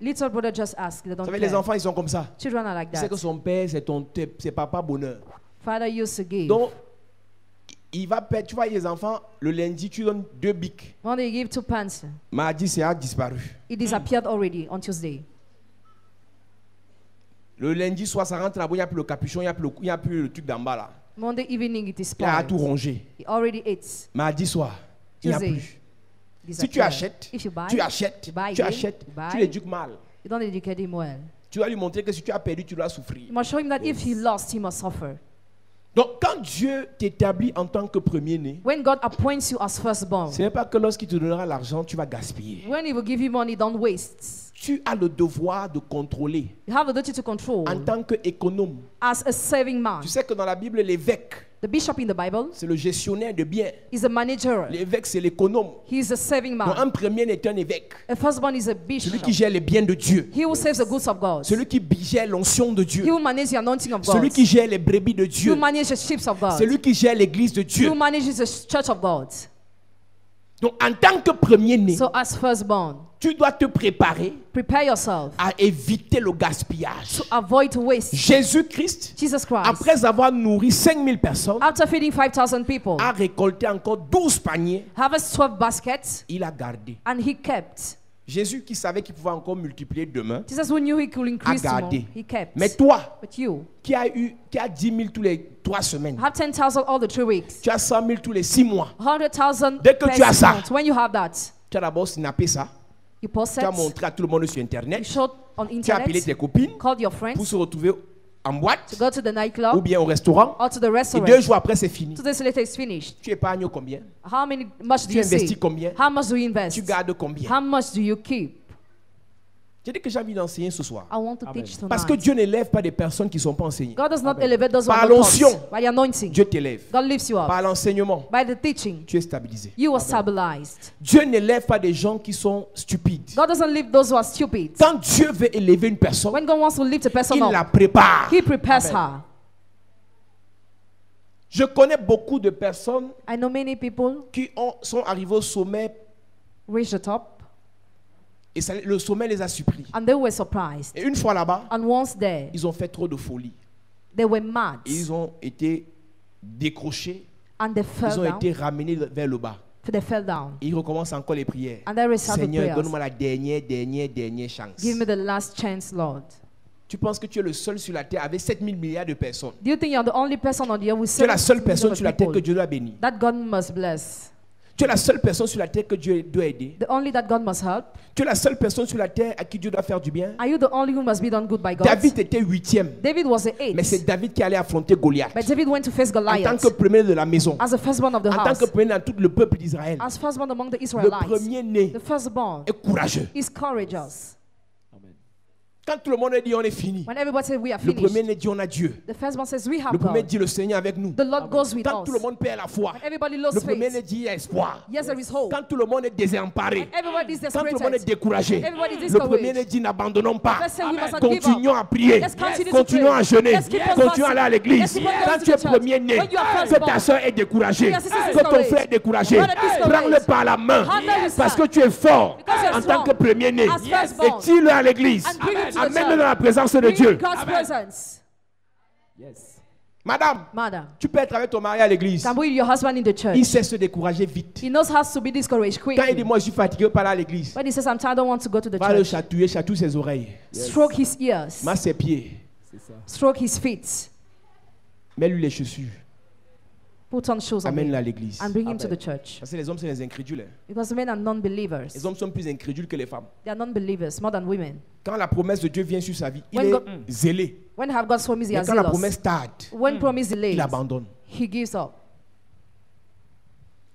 Little brother just ask. They Vous don't savez, les care. enfants, ils sont comme ça. Children are like Il sait that. que son père, c'est papa bonheur. Father used to give. Donc, il va perdre. Tu vois, les enfants, le lundi, tu donnes 2 bics. One day you give 2 pants. Mardi, c'est a disparu. It disappeared already on Tuesday. Le lundi soir, ça rentre là-bas, il n'y a plus le capuchon, il n'y a plus le truc d'en bas là. Monday evening, it is Il a tout spoiled. rongé. He already ate. Mardi soir, il n'y a Tuesday, plus. These Si are tu clear. achètes, If you buy, tu achètes, you buy tu again, achètes, you buy. tu l'éduques mal. You don't educate him well. Tu dois lui montrer que si tu as perdu, tu dois souffrir. You must show him that if he lost, he must suffer. Donc, quand Dieu t'établit en tant que premier-né, When God appoints you as firstborn, ce n'est pas que lorsqu'il te donnera l'argent, tu vas gaspiller. when he will give you money, don't waste. Tu as le devoir de contrôler You have the duty to control en tant qu'économe. as a saving man. Tu sais que dans la Bible, l'évêque, The bishop in the Bible c'est le gestionnaire de biens. is a manager. L'évêque, c'est l'économe. He is a saving Donc, man. un premier-né est un évêque. A firstborn is a Celui bishop. qui gère les biens de Dieu. He will save the goods of God. Celui qui gère l'onction de He Dieu. will manage the anointing of God. Celui qui gère les brebis de He Dieu. will manage the sheep of God. Celui qui gère l'église de He Dieu. will manage the church of God. Donc, en tant que premier-né, So as firstborn, tu dois te préparer prepare yourself à éviter le gaspillage. to avoid waste. Jésus-Christ, Jesus Christ, après avoir nourri 5000 personnes, after feeding 5,000 people, a récolté encore 12 paniers. harvest 12 baskets, Il a gardé. and he kept. Jésus qui savait qu'il pouvait encore multiplier demain, Jesus who knew he could increase a more, gardé. he kept. Mais toi, But you qui a 10 000 tous les 3 semaines, have 10,000 all the 3 weeks, tu as 100 000 tous les 6 mois, 100,000 Dès que per tu as ça, month. When you have that, tu as d'abord snappé ça, you post tu as it, montré à tout le monde sur you Internet, showed on tu as appelé internet, tes copines called your pour friends se retrouver en boîte to go to the ou nightclub bien au restaurant. or to the Et 2 restaurant. jours après, c'est fini. 2 days later, it's finished. Tu épargnes combien? Much do Tu you investis save? combien? How much do you invest? Tu gardes combien? How much do you keep? J'ai dit que j'ai envie d'enseigner ce soir. I want to Amen. teach tonight. Parce que Dieu n'élève pas des personnes qui ne sont pas enseignées. God does not elevate those who Par are not l'onction. taught. By the anointing, Dieu t'élève. God lifts you up. Par l'enseignement, By the teaching, tu es stabilisé. you are stabilized. Dieu n'élève pas des gens qui sont stupides. God doesn't lift those who are stupid. Quand Dieu veut élever une personne, When God wants to lift a person il la up, prépare. He prepares her. Je connais beaucoup de personnes I know many people qui sont arrivés au sommet reach the top et le sommet les a surpris. and they were surprised. Et une fois là-bas, And once there, ils ont fait trop de folie. they were mad Et ils ont été décrochés, and they ils fell ont down. été ramenés vers le bas. They fell down. Et ils recommencent encore les prières. And they restart the Seigneur, prayers. donne-moi la dernière chance. Give me the last chance, Lord. Tu penses que tu es le seul sur la terre avec 7000 milliards de personnes. Do you think you're the only person on the earth with Tu es la seule 7 personne millions sur la of terre que people Dieu doit bénir. that God must bless? Tu es la seule personne sur la terre que Dieu doit aider. The only that God must help? Tu es la seule personne sur la terre à qui Dieu doit faire du bien. Are you the only who must be done good by God? David était 8e. David was the Mais c'est 8th. David qui allait affronter Goliath. But David went to face En tant Goliath que premier de la maison. as the firstborn of the En tant house. que premier dans tout le peuple d'Israël. As firstborn among the Le Israelites. premier-né The firstborn est courageux. is courageous. Quand tout le monde dit on est fini. When everybody says we are Le finished, premier-né dit on a Dieu. the firstborn says we have Le premier God. dit le Seigneur avec nous. The Lord goes with Quand us. tout le monde perd la foi. When everybody Le loses premier-né faith, dit il y a espoir. yes, there is hope. Quand tout le monde est désemparé. When everybody is Quand tout le monde est desperate, découragé. everybody is Le discouraged. premier-né dit n'abandonnons pas. Let's say we must not give Continuons up. à prier. Let's continue to Continuons pray. à jeûner. Let's keep on Continuons à fasting. aller à l'église. Let's keep on Quand going tu es to the church. premier-né, When you are que firstborn, ta soeur est découragée, your sister is que ton discouraged. frère est découragé, Brother is discouraged. prends-le par la main. Handle his Parce que hand. tu es fort Because you're en tant strong. que premier-né. As firstborn. Et tire-le à l'église. And bring him to the Amène-le church. dans la présence de Bring Dieu. God's presence. Yes. Madame, Mother, tu peux être avec ton mari à l'église. can we your husband in the church? Il sait se décourager vite. He knows how to be discouraged Quand il dit quickly. moi je suis fatigué, pas aller à l'église. When he says, I'm tired, I don't want to go to the Va le church. chatouiller, chatouille ses oreilles. Stroke his ears. Masse ses pieds. C'est ça. Stroke his feet. Mets-lui les chaussures. Put on shoes on Amène-le à him. l'église. And bring him to Amen. the church. Parce que les hommes sont des incrédules. Hein. Because the men are non-believers. Les hommes sont plus incrédules que les femmes. They are non-believers more than women. Quand la promesse de Dieu vient sur sa vie, il When est God- zélé. When have God's promise, he Mais are quand la zealous. promesse tarde, When promise delays, il abandonne. he gives up.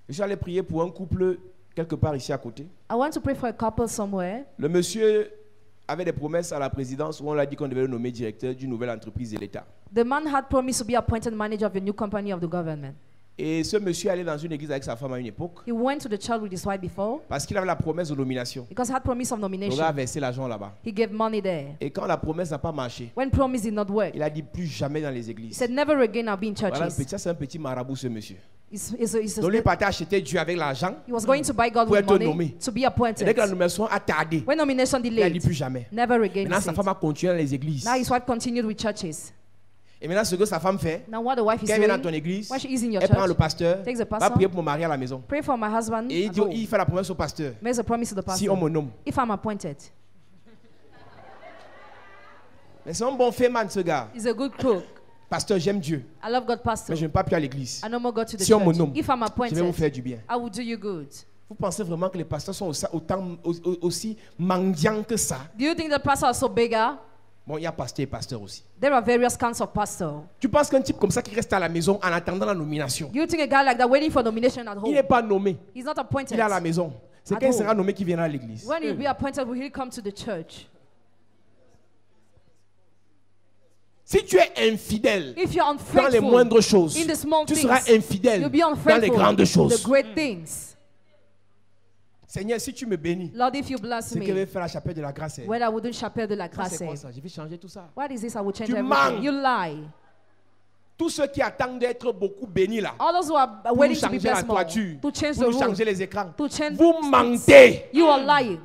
Je suis allé prier pour un couple quelque part ici à côté. I want to pray for a couple somewhere. Le monsieur avait des promesses à la présidence où on l'a dit qu'on devait le nommer directeur d'une nouvelle entreprise de l'État. The man had promised to be appointed manager of a new company of the government. Et ce monsieur allait dans une église avec sa femme à une époque He went to the church with his wife before parce qu'il avait la promesse de nomination. because he had promise of Il aurait nomination. versé l'argent là-bas. He gave money there. Et quand la promesse n'a pas marché, When promise did not work, il a dit plus jamais dans les he églises. said, never again I'll be in Voilà, churches. ça c'est un petit marabout ce monsieur. Donc lui He partait acheter Dieu avec l'argent. was going to buy God Pour with être money nommé. to be Et dès appointed. que la nomination a tardé, When nomination il a dit delayed, plus jamais. never again. he Maintenant sa said. femme a continué dans les églises. Now his wife continued with churches. Et maintenant ce que sa femme fait, Now what the wife is quand elle vient dans ton doing, église, when she is in your elle prend le church, pasteur, takes the va pastor, prier pour mon mari à la maison. pray for my husband, Et il, at dit, home. il fait la promesse au pasteur. Makes a promise to the Si on pastor. me nomme. If I'm appointed, Mais c'est un bon fait man ce gars. he's a good cook. Pasteur, j'aime Dieu, I love God, Pastor. mais je n'aime pas plus à l'église. I no more go to the Si on me church. nomme, If I'm Je vais vous appointed, faire du bien. I will do you good. Vous pensez vraiment que les pasteurs sont aussi mendiants que ça? Do you think the pastors are so bigger? Bon, il y a pasteur et pasteur aussi. There are various kinds of pastors. Tu penses qu'un type comme ça qui reste à la maison en attendant la nomination, Do you think a guy like that waiting for nomination at il home? n'est pas nommé, He's not appointed. il est à la maison. C'est At quand il home. sera nommé qu'il viendra à l'église. When he'll be appointed, will he come to the church? Si tu es infidèle If you're dans les unfaithful moindres choses, in the small tu things, seras infidèle you'll be dans les unfaithful grandes in choses. the great things. Seigneur, si tu me bénis, Lord, if you bless ce que me, va faire la chapelle de la grâce, when I wouldn't chapelle de la ça, grâce, c'est quoi ça? Je vais changer tout ça. what is this? I will change Tu everything. mens. You lie. Tous ceux qui attendent d'être beaucoup bénis là, All those who are pour nous waiting to be changer la blessed more, toiture, to change pour the nous roof, changer les écrans, to change vous seats. mentez. You are lying.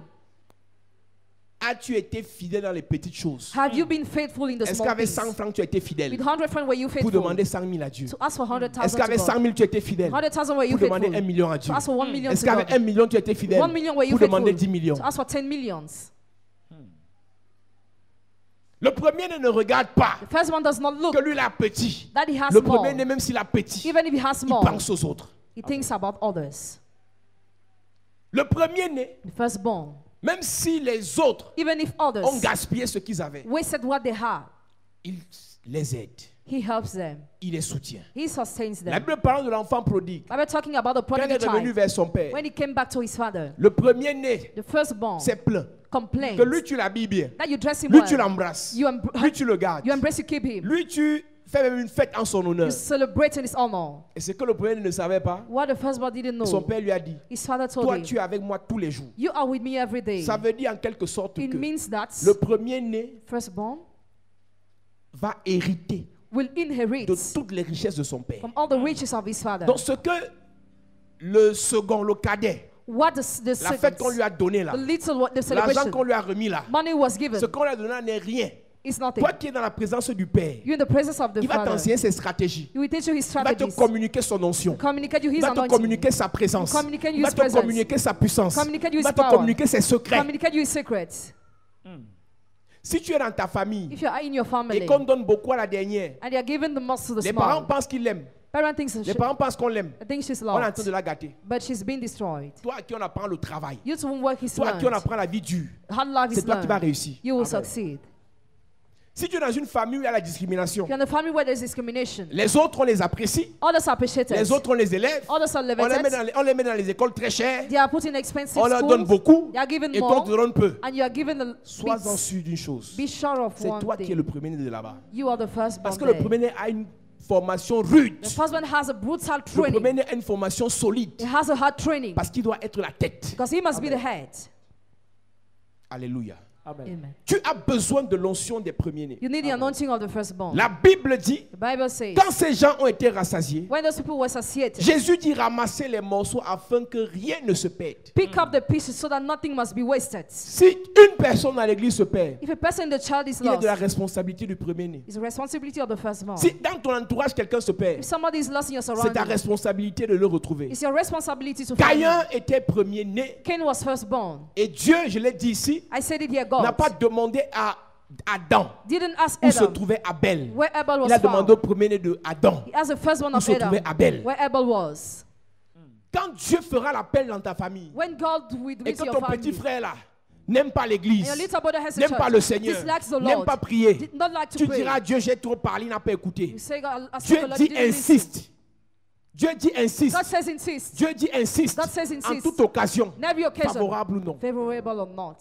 As-tu été fidèle dans les petites choses? Have you been faithful in the Est-ce small qu'avec things? 100 francs tu as été fidèle? With 100 francs, were you Pour faithful? demander 100 000 à Dieu. To ask for 100,000 Est-ce qu'avec to 100 God? 000 tu as été fidèle? 100,000 were you Pour demander 1 faithful? million à To Dieu. ask for 1 million Est-ce to qu'avec God? 1 million tu as été fidèle? 1 million were you Pour demander faithful? 10 millions. To ask for 10 millions. Le premier ne regarde pas The first one does not look que lui il a petit. that he has Le more. premier, même s'il a petit, Even if he has il more, pense aux autres. he thinks about others. Le premier-né, The firstborn, même si les autres even if ont others gaspillé ce qu'ils avaient, wasted what they had, il les aide, he helps them. il les soutient. He sustains La them. Bible parle de l'enfant prodigue. I was talking about the Quand il est prodigal revenu child. vers son père, When he came back to his father, le premier-né the firstborn s'est plaint complained que lui tu l'habilles bien, that you dress him lui tu well, l'embrasses, you, lui tu le gardes, you embrace, you keep him, lui tu fais même une fête en son honneur. you celebrate in his honor. Et ce que le premier ne savait pas, What the firstborn didn't son know, père lui a dit, his father told toi him, tu es avec moi tous les jours. you are with me every day. Ça veut dire en quelque sorte It que means that le premier-né firstborn va hériter will inherit de toutes les richesses de son père. from all the riches of his father. Donc ce que le second, le cadet, What the la fête qu'on lui a donnée là, the little what the l'argent celebration, qu'on lui a remis là, money was given, ce qu'on lui a donné n'est rien. it's nothing. Toi qui es dans la présence du Père, You're in the presence of the il va Father. t'enseigner ses stratégies. He will teach you his Il va te strategies. communiquer son onction. Communicate you Il his va te anointing. communiquer sa présence. Communicate Il va his te presence. communiquer sa puissance. Communicate you Il va his te power. communiquer ses secrets. Communicate you his secrets. Si tu es dans ta famille If you are in your family et qu'on donne beaucoup à la dernière, and they are giving the most to the les parents small, pensent qu'ils l'aiment. parent thinks Les parents pensent qu'on l'aime. I think she's On est en loved, train de la gâter. but she's been destroyed. Toi à qui on apprend le travail. You to whom work is Toi à qui on learned, apprend la vie dure. hard life C'est is toi qui vas learned, réussir. you will Amen. succeed. Si tu es dans une famille où il y a la discrimination, If you're in a family where there's discrimination, les autres on les apprécie, others are appreciated, les autres on les élève, others are on les met elevated, on les met dans les écoles très chères, they are put in expensive on leur donne schools, beaucoup they are given et toi on more, te donne peu. and you are given the Sois-en bits. sûr d'une chose, Be sure of c'est one toi qui es thing. le premier-né de là-bas. You are the firstborn Parce que le there. premier-né a une formation rude. The firstborn has a brutal Le training. premier-né a une formation solide He has a hard training parce qu'il doit être la tête. because he must be the head. Alléluia. Amen. Amen. Tu as besoin de l'onction des premiers-nés. You need the anointing of the firstborn. La Bible dit, The Bible says, quand ces gens ont été rassasiés, when those people were satiated, Jésus dit ramasser les morceaux afin que rien ne se perde. pick up the pieces so that nothing must be wasted. Si une personne dans l'église se perd, If a person in the child is il est de la lost, responsabilité du premier-né. it's the responsibility of the firstborn. Si dans ton entourage quelqu'un se perd, If somebody is lost in your c'est ta surroundings, responsabilité de le retrouver. it's your responsibility to find him. Caïn était premier-né Cain was firstborn. et Dieu, je l'ai dit ici, I said it here, n'a God pas demandé à Adam didn't ask où se Adam trouvait Abel. where Abel Il was a demandé au found. premier-né de Adam He asked the firstborn où of se trouvait Adam Abel. where Abel was. Quand Dieu fera l'appel dans ta famille When God will et reach que your ton petit family, frère là n'aime pas and l'église, your little brother has a n'aime pas le church, Seigneur, dislikes the n'aime Lord, pas prier, did not like to tu pray, diras à Dieu, j'ai trop parlé, il n'a pas écouté. you say, God, I Dieu spoke a lot, dit you didn't listen. insiste. Dieu dit insiste. God says insist. Dieu dit insiste. God says En insist. toute occasion, In every occasion, favorable ou non. favorable or not.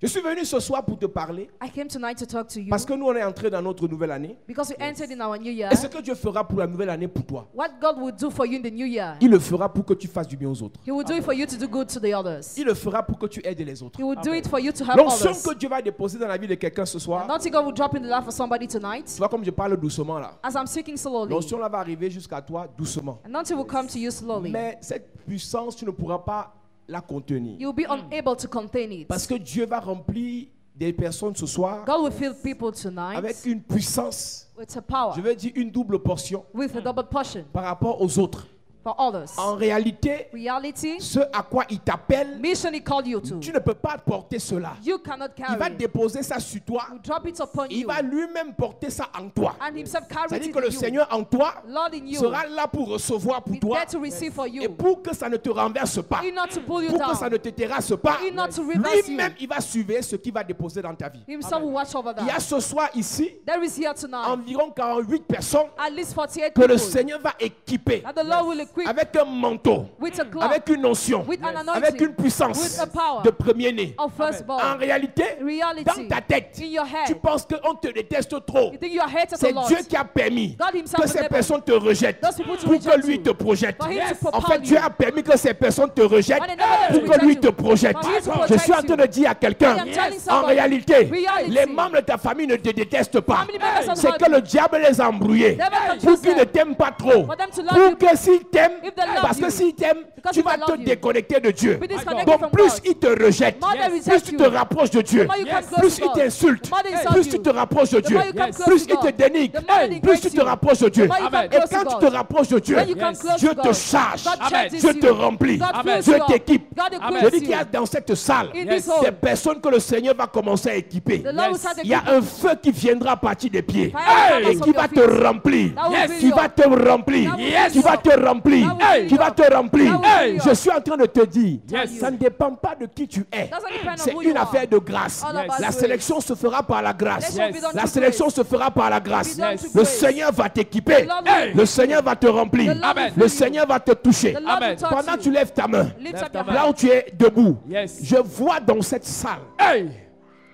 Je suis venu ce soir pour te parler I came tonight to talk to you parce que nous on est entré dans notre nouvelle année. because we entered in our new year. Et ce que Dieu fera pour la nouvelle année pour toi, What God will do for you in the new year, il le fera pour que tu fasses du bien aux autres. He will do it for you to do good to the others. Il le fera pour que tu aides les autres. He will do it for you to help L'onction others. que Dieu va déposer dans la vie de quelqu'un ce soir, Not God will drop in the life of somebody tonight. tu vois comme je parle doucement là. As I'm speaking slowly, L'onction là va arriver jusqu'à toi doucement. anointing will come to you slowly. Mais cette puissance, tu ne pourras pas la contenir. You'll be unable to contain it. Parce que Dieu va remplir des personnes ce soir God will fill people tonight avec une puissance, with a power, je veux dire une double portion with a double portion par rapport aux autres. for others. En réalité, Reality, ce à quoi il t'appelle, mission he called you to. tu ne peux pas porter cela. You cannot Il va carry. déposer ça sur toi. He will drop it upon Il you. va lui-même porter ça en toi. And himself carry C'est-à-dire it que le in you. Seigneur en toi Lord in you. sera là pour recevoir pour Be toi. there to receive for Et you. pour que ça ne te renverse pas, He not to pull you pour que ça down. ne te terrasse pas, He not to reverse you. lui-même il va surveiller ce qu'il va déposer dans ta vie. Himself will watch over Il y a that. ce soir ici There is here tonight environ 48 personnes at least 48 que le people Seigneur va équiper that the Lord will equip avec un manteau, with a cloth, avec une onction, with an avec une anointing, puissance with a power de premier-né. of En firstborn. réalité, Reality, dans ta tête, in your tu head, penses qu'on te déteste trop. you think you are hated a C'est lot. Dieu qui a permis God himself que ces will never- personnes te rejettent Those people to pour que reject lui you. te projette. For him to En propel fait, Dieu you. a permis que ces personnes te rejettent When they never pour to que lui reject te you. projette. For him to Je protect suis en train de you. dire à quelqu'un, I am telling en somebody, réalité, reality, les membres de ta famille ne te détestent pas. Family members don't C'est hurt que you. le diable les a embrouillés Never pour confuse qu'ils ne them. t'aiment pas trop. For them to love Pour you. que s'ils t'aiment, If they love parce que you. s'ils t'aiment, Because tu if vas they te love you. déconnecter de Dieu. Be disconnected Donc from plus God. ils te rejettent, More they plus reject tu you. te rapproches de Dieu, The more you come close plus to ils God. t'insultent, The more they insult plus you. tu te rapproches de The Dieu, more you come close plus to ils te God. dénigrent, The more they plus degrade tu te you. rapproches de Dieu. The more you come Et close to quand tu God. te rapproches de Dieu, When you come close Dieu to te God, charge, God charges Dieu you. te remplit, God fills Dieu you up. t'équipe. God Je equips dis qu'il y a you. dans cette salle In this des home, personnes que le Seigneur va commencer à équiper. the Lord will start Il y a equipping un feu qui viendra à partir des pieds Fire et will come qui from va your te feet. remplir, That will fill qui you va up. te remplir, That will fill qui you va up. te remplir, That will fill qui you va up. te remplir. That will fill you Je up. suis en train de te dire, Yes. ça ne dépend pas de qui tu es. Doesn't depend on C'est who you une are. affaire de grâce. All about La grace. sélection se fera par la grâce. Let it be done La to sélection grace. se fera par la grâce. Be done to Le grace. Seigneur va t'équiper. The Lord will Le Seigneur va te remplir. The Lord will Le fill you. Seigneur va te toucher. The Lord will touch Pendant you. que tu lèves ta main, Lift up ta your main. là hand. où tu es debout, Yes. je vois dans cette salle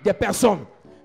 des personnes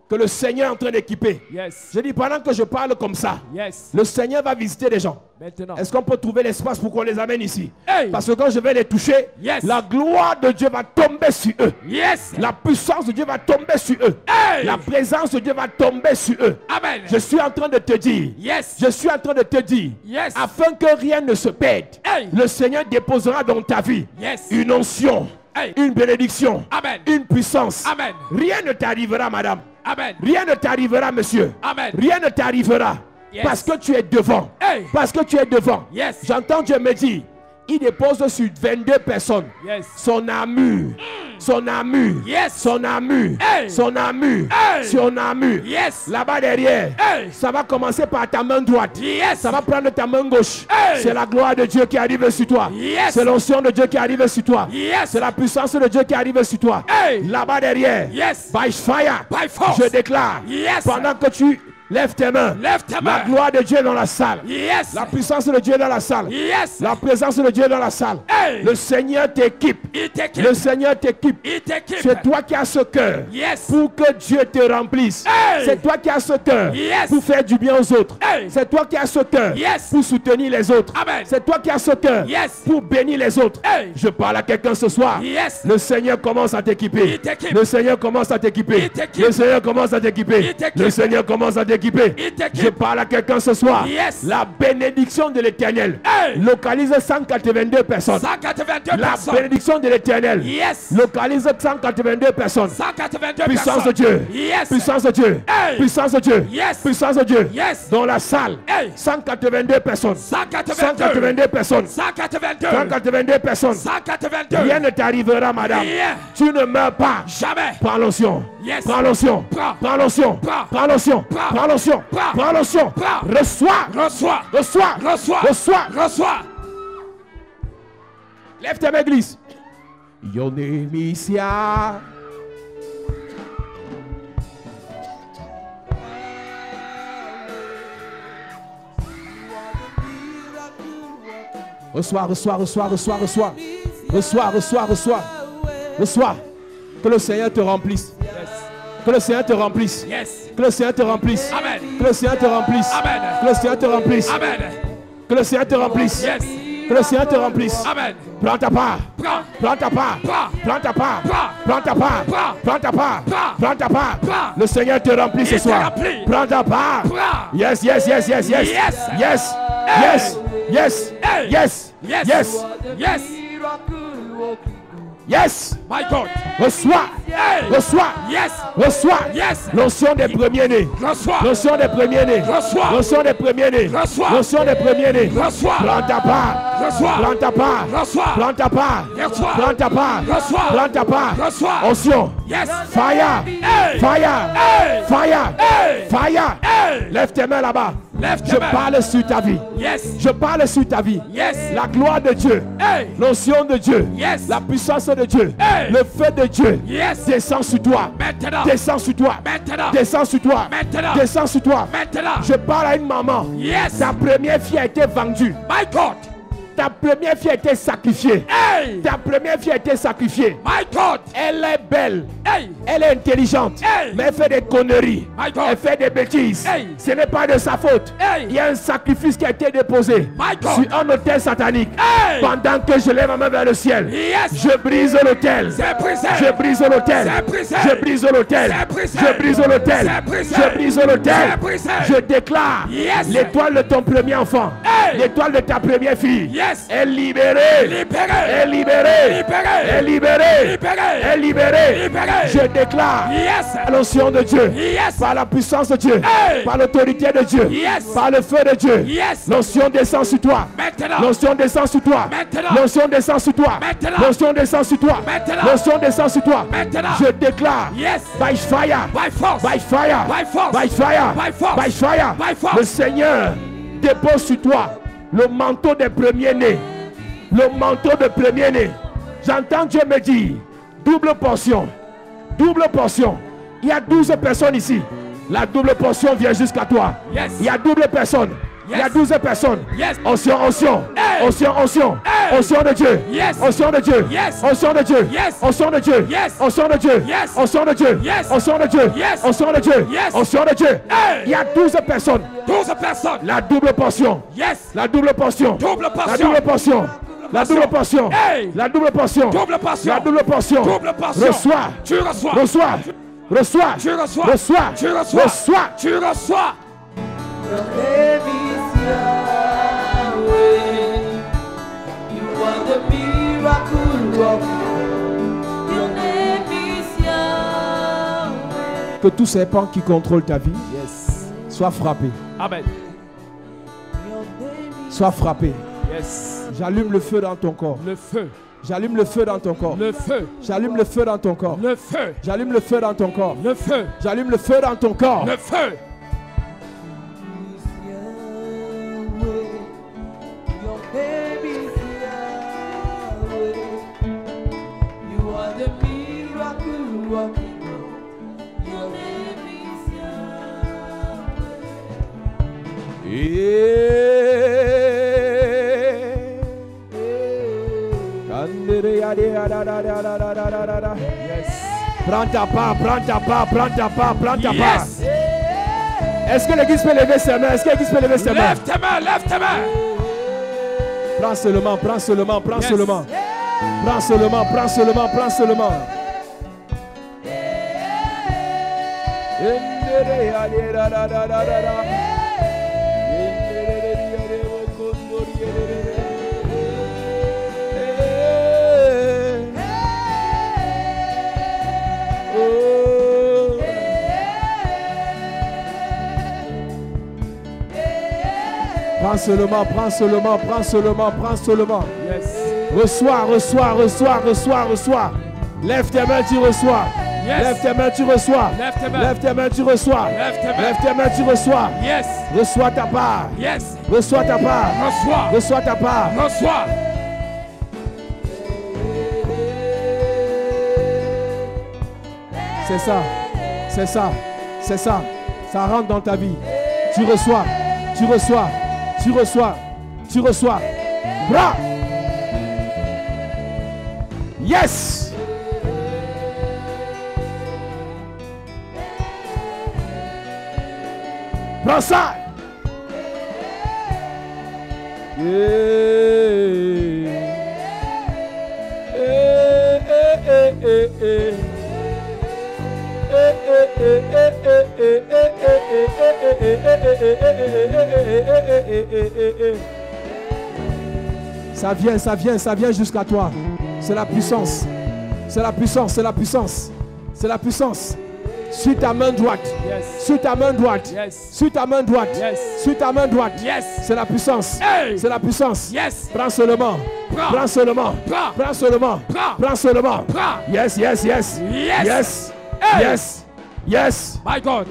que le Seigneur est en train d'équiper. Yes. Je dis, pendant que je parle comme ça, Yes. le Seigneur va visiter les gens. Maintenant. Est-ce qu'on peut trouver l'espace pour qu'on les amène ici? Hey. Parce que quand je vais les toucher, Yes. la gloire de Dieu va tomber sur eux. Yes. La puissance de Dieu va tomber sur eux. Hey. La présence de Dieu va tomber sur eux. Amen. Je suis en train de te dire, Yes. je suis en train de te dire, Yes. afin que rien ne se perde, Hey. le Seigneur déposera dans ta vie Yes. une onction, Hey. une bénédiction, Amen. une puissance. Amen. Rien ne t'arrivera, madame. Amen. Rien ne t'arrivera, monsieur. Amen. Rien ne t'arrivera. Yes. Parce que tu es devant. Hey. Parce que tu es devant. Yes. J'entends Dieu me dire, il dépose sur 22 personnes Yes. son armure. Son armure. Yes. Son armure. Hey. Son armure. Hey. Son armure. Yes. Là-bas derrière, Hey. ça va commencer par ta main droite. Yes. Ça va prendre ta main gauche. Hey. C'est la gloire de Dieu qui arrive sur toi. Yes. C'est l'onction de Dieu qui arrive sur toi. Yes. C'est la puissance de Dieu qui arrive sur toi. Hey. Là-bas derrière, Yes. by fire, By force. je déclare, Yes. pendant que tu lèves tes mains, Lève ta main. la gloire de Dieu est dans la salle. Yes. La puissance de Dieu est dans la salle. Yes. La présence de Dieu est dans la salle. Hey. Le Seigneur t'équipe. Il t'équipe. Le Seigneur t'équipe. Il t'équipe. C'est toi qui as ce cœur Yes. pour que Dieu te remplisse. Hey. C'est toi qui as ce cœur Yes. pour faire du bien aux autres. Hey. C'est toi qui as ce cœur Yes. pour soutenir les autres. Amen. C'est toi qui as ce cœur Yes. pour bénir les autres. Hey. Je parle à quelqu'un ce soir. Yes. Le Seigneur commence à t'équiper. Il t'équipe. Le Seigneur commence à t'équiper. Il t'équipe. Le Seigneur commence à t'équiper. Il t'équipe. Le Seigneur commence à t'équiper. Il t'équipe. Je parle à quelqu'un ce soir. Yes. La bénédiction de l'Éternel Hey. localise 182 personnes. 182 La personnes. bénédiction de l'Éternel Yes. localise 182 personnes. 182 Puissance personnes. de Dieu. Yes. Puissance de Dieu. Hey. Puissance de Dieu. Yes. Puissance de Dieu. Yes. Dans la salle, Hey. 182 personnes. 182 personnes. 182. 182 personnes. 182. Rien ne t'arrivera, madame. Rien. Tu ne meurs pas. Jamais. Prends l'onction. Yes. Prends l'onction. Prends. Prends l'onction. Prends. Prends l'onction. Prends. Prends l'onction. Prends. Prends l'onction. Prends. Reçois. Reçois. Reçois. Reçois. Reçois. Reçois. Lève ta main, église. Yonemisia. Reçois, reçois, reçois, reçois, reçois. Reçois, reçois, reçois. Reçois. Que le Seigneur te remplisse. Que le Seigneur te remplisse. Yes. Que le Seigneur te remplisse. Amen. Que le Seigneur te remplisse. Amen. Que le Seigneur te remplisse. Amen. Que le Seigneur te remplisse. Yes. Que le Seigneur te remplisse. Amen. Prends ta part. Prends. Prends ta part. Prends. Prends ta part. Prends. Prends ta part. Prends. Prends ta part. Prends. Prends ta part. Prends. Le Seigneur te remplit ce Il te soir. remplit. Prends ta part. Prends. Yes, yes, yes, yes, yes. Yes. Yes. Hey. Yes. Yes. Hey. Yes. Yes. Yes. Yes. Yes. My God. Reçois. Hey. Reçois. Yes. Reçois. Yes. L'onction des premiers-nés. Reçois. L'onction des premiers-nés. Reçois. L'onction des premiers-nés. Reçois. L'onction des premiers-nés. Reçois. Prends ta part. Reçois. Prends ta part. Reçois. Prends ta part. Reçois. Prends ta part. Reçois. Prends ta part. Reçois. Onction. Yes. Fire. Hey. Fire. Hey. Fire. Hey. Fire. Hey. Lève tes mains là-bas. Lève tes Je mains. parle sur ta vie. Yes. Je parle sur ta vie. Yes. La gloire de Dieu. Hey. L'onction de Dieu. Yes. La puissance de Dieu. Hey. Le feu de Dieu. Yes. Descend sur toi. Maintenant. Descend sur toi. Maintenant. Descend sur toi. Maintenant. Descend sur toi. Maintenant. Je parle à une maman. Yes. Ta première fille a été vendue. My God. Ta première fille a été sacrifiée. Hey. Ta première fille a été sacrifiée. My God. Elle est belle. Hey. Elle est intelligente. Hey. Mais elle fait des conneries. My God. Elle fait des bêtises. Hey. Ce n'est pas de sa faute. Hey. Il y a un sacrifice qui a été déposé My God. sur un autel satanique. Hey. Pendant que je lève ma main vers le ciel, Yes. je brise l'autel. C'est brisé. Je brise l'autel. C'est brisé. Je brise l'autel. C'est brisé. Je brise l'autel. C'est brisé. Je brise l'autel. C'est brisé. Je déclare Yes. l'étoile de ton premier enfant. Hey. L'étoile de ta première fille. Yes. Est libérée. Libéré. Est libérée. Libéré. Est libérée. Libéré. Est libérée. Libéré. Je déclare Yes. l'onction de Dieu. Yes. Par la puissance de Dieu. Hey. Par l'autorité de Dieu. Yes. Par le feu de Dieu. Yes. L'onction descend sur toi. Maintenant. L'onction descend sur toi. Maintenant. L'onction descend sur toi. Maintenant. L'onction descend sur toi. Maintenant. L'onction descend sur toi. Maintenant. Je déclare. Yes. By fire. By force. By fire. By force. By fire. By force. By fire. By force. Le Seigneur dépose sur toi le manteau des premiers-nés. Le manteau des premiers-nés. J'entends Dieu me dire double portion. Double portion. Il y a 12 personnes ici. La double portion vient jusqu'à toi. Yes. Il y a double personnes. Il y a 12 personnes. Yes. Onction, onction. Hey. Onction, onction. Hey. Onction de Dieu. Yes. Onction de Dieu. Yes. Onction de Dieu. Yes. Onction de Dieu. Yes. Onction de Dieu. Yes. Onction de Dieu. Yes. Onction de Dieu. Yes. Onction de Dieu. Yes. Onction de Dieu. Hey. Il y a 12 personnes. 12 personnes. La double portion. Yes. La double portion. Double portion. La double portion. La double portion. Hey. La double portion. Double portion. La double portion. Double portion. Reçois. Tu reçois. Reçois. Reçois. Tu reçois. Reçois. Tu reçois. Reçois. Tu reçois. Your name is Yahweh. You are the miracle worker. Your name is Yahweh. Que tout serpent qui contrôle ta vie soit frappé. Amen. Your name is Soit frappé. Yes. J'allume le feu dans ton corps. Le feu. J'allume le feu dans ton corps. Le feu. J'allume le feu dans ton corps. Le feu. J'allume le feu dans ton corps. Le feu. J'allume le feu dans ton corps. Le feu. Yahweh. Your name is Yahweh. You are the miracle working God. Your name is Yahweh. Prends ta part, prends ta part, prends ta part, prends ta part. Yes. Est-ce que l'église peut lever ses mains? Est-ce que l'église peut lever ses mains? Lève tes mains. Lève tes mains. Prends seulement, prends seulement, prends Yes. seulement. Prends seulement, prends seulement, prends seulement. Prends seulement, prends seulement, prends seulement, prends seulement. Yes. Reçois, reçois, reçois, reçois, reçois. Lève tes mains, tu reçois. Yes. Lève tes mains, tu reçois. Lève tes mains. Lève tes mains, tu reçois. Lève tes mains. Lève tes mains, tu reçois. Yes. Reçois ta part. Yes. Reçois ta part. Reçois. Reçois ta part. Reçois. C'est ça. C'est ça. C'est ça. Ça rentre dans ta vie. Tu reçois. Tu reçois. Tu reçois. Tu reçois. Bra. Yes. Prends ça. Ça vient jusqu'à toi. C'est la puissance. C'est la puissance, c'est la puissance. C'est la puissance. Sur ta main droite. Yes. Sur ta main droite. Yes. Sur ta main droite. Yes. Sur ta main droite. Yes. C'est la puissance. Hey. C'est la puissance. Yes. Prends seulement. Prends. Prends seulement. Prends. Prends seulement. Prends. Prends seulement. Prends. Yes, yes, yes. Yes. Yes. Hey. Yes. Yes. My God.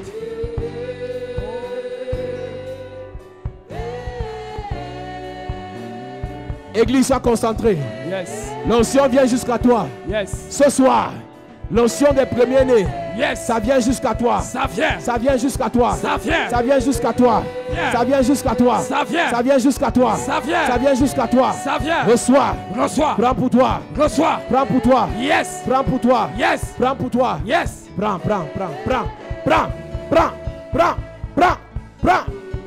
Église, sois concentrée. Yes. L'onction vient jusqu'à toi. Yes. Ce soir, l'onction des premiers-nés, Yes. ça vient jusqu'à toi. Ça vient. Ça vient jusqu'à toi. Ça vient. Ça vient jusqu'à toi. Viens. Ça vient jusqu'à toi. Ça vient. Ça vient jusqu'à toi. Ça vient. Ça vient jusqu'à toi. Ça vient. Reçois. Reçois. Prends pour toi. Reçois. Prends pour toi. Yes. Prends pour toi. Yes. Prends pour toi. Yes. Prends, prends, prends, prends, prends, prends, prends, prends, prends,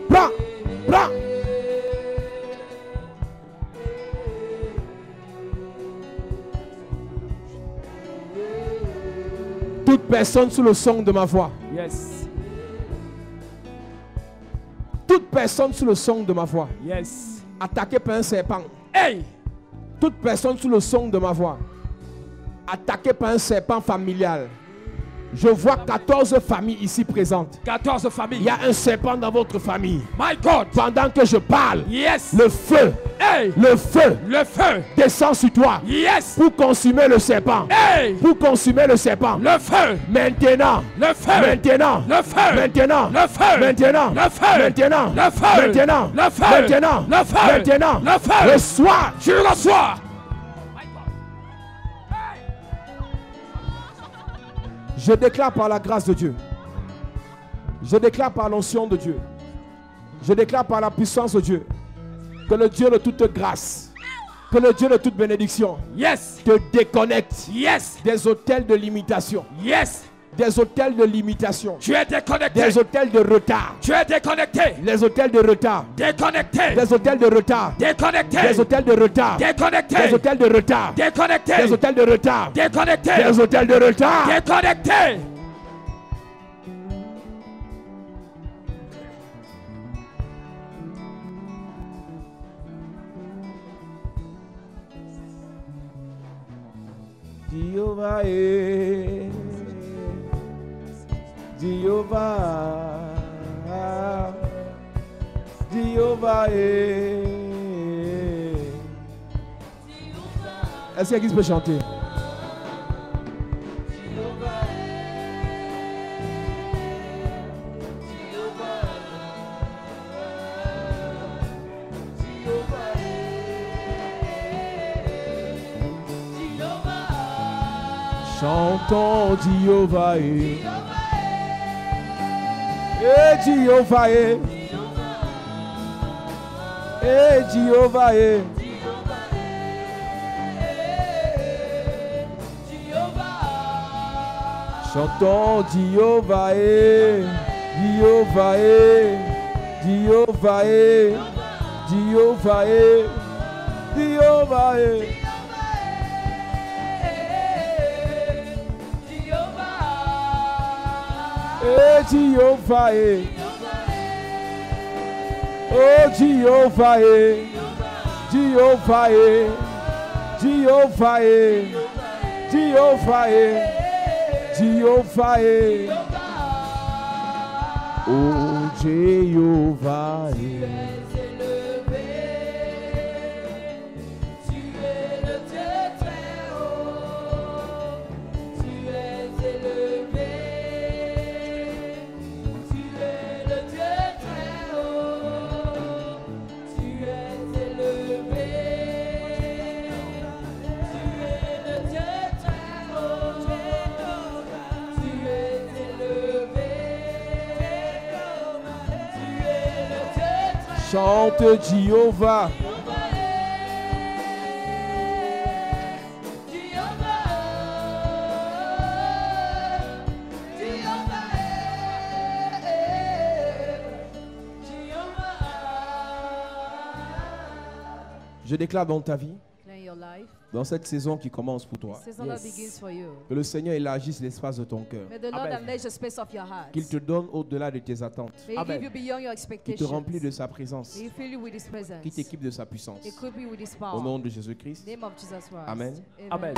prends, prends. Toute personne sous le son de ma voix, Yes. toute personne sous le son de ma voix, Yes. attaquée par un serpent, Hey. toute personne sous le son de ma voix, attaquée par un serpent familial. Je vois 14 familles ici présentes. 14 familles. Il y a un serpent dans votre famille. My God. Pendant que je parle, Yes. le feu Hey. le feu Descend sur toi Yes. pour consumer le serpent. Hey. Pour consumer le serpent. Le feu. Maintenant. Le feu. Maintenant. Le feu. Maintenant. Le feu. Maintenant. Le feu. Maintenant. Le feu. Maintenant. Le feu. Maintenant. Le feu. Maintenant. Le feu. Reçois. Tu reçois. Je déclare par la grâce de Dieu. Je déclare par l'onction de Dieu. Je déclare par la puissance de Dieu. Que le Dieu de toute grâce, que le Dieu de toute bénédiction Yes. te déconnecte Yes. des hôtels de limitation. Yes. Des hôtels de limitation. Tu es déconnecté. Des hôtels de retard. Tu es déconnecté. Les hôtels de retard. Déconnecté. Des hôtels de retard. Déconnecté. Des hôtels de retard. Déconnecté. Des hôtels de retard. Déconnecté. Des hôtels de retard. Déconnecté. Des hôtels de retard. Déconnecté. Jehovah est, Jehovah, Jehovah est. Est-ce qu'il y a qui peut chanter? Chantons Jehovah est. Et Jehovah est. Et Jehovah est. Chantons Jehovah est. Jehovah est. Jehovah est. Jehovah est. Jehovah est. Oh Jehovah est. Oh Jehovah est. Jehovah est. Jehovah est. Jehovah est. Jehovah est. Oh Jehovah est. Chante Jehovah. Je déclare dans ta vie In your life. Dans cette saison qui commence pour toi, Season that Yes. begins for you. que le Seigneur élargisse l'espace de ton cœur. May the Lord Amen. enlarge the space of your heart. Qu'il te donne au-delà de tes attentes. May He Amen. give you beyond your Qu'il te expectations. remplit de sa présence. May He fill you with His presence. Qu'il t'équipe de sa puissance. Equip you with His power. Au nom de Jésus-Christ. Name of Jesus Christ. Amen. Amen.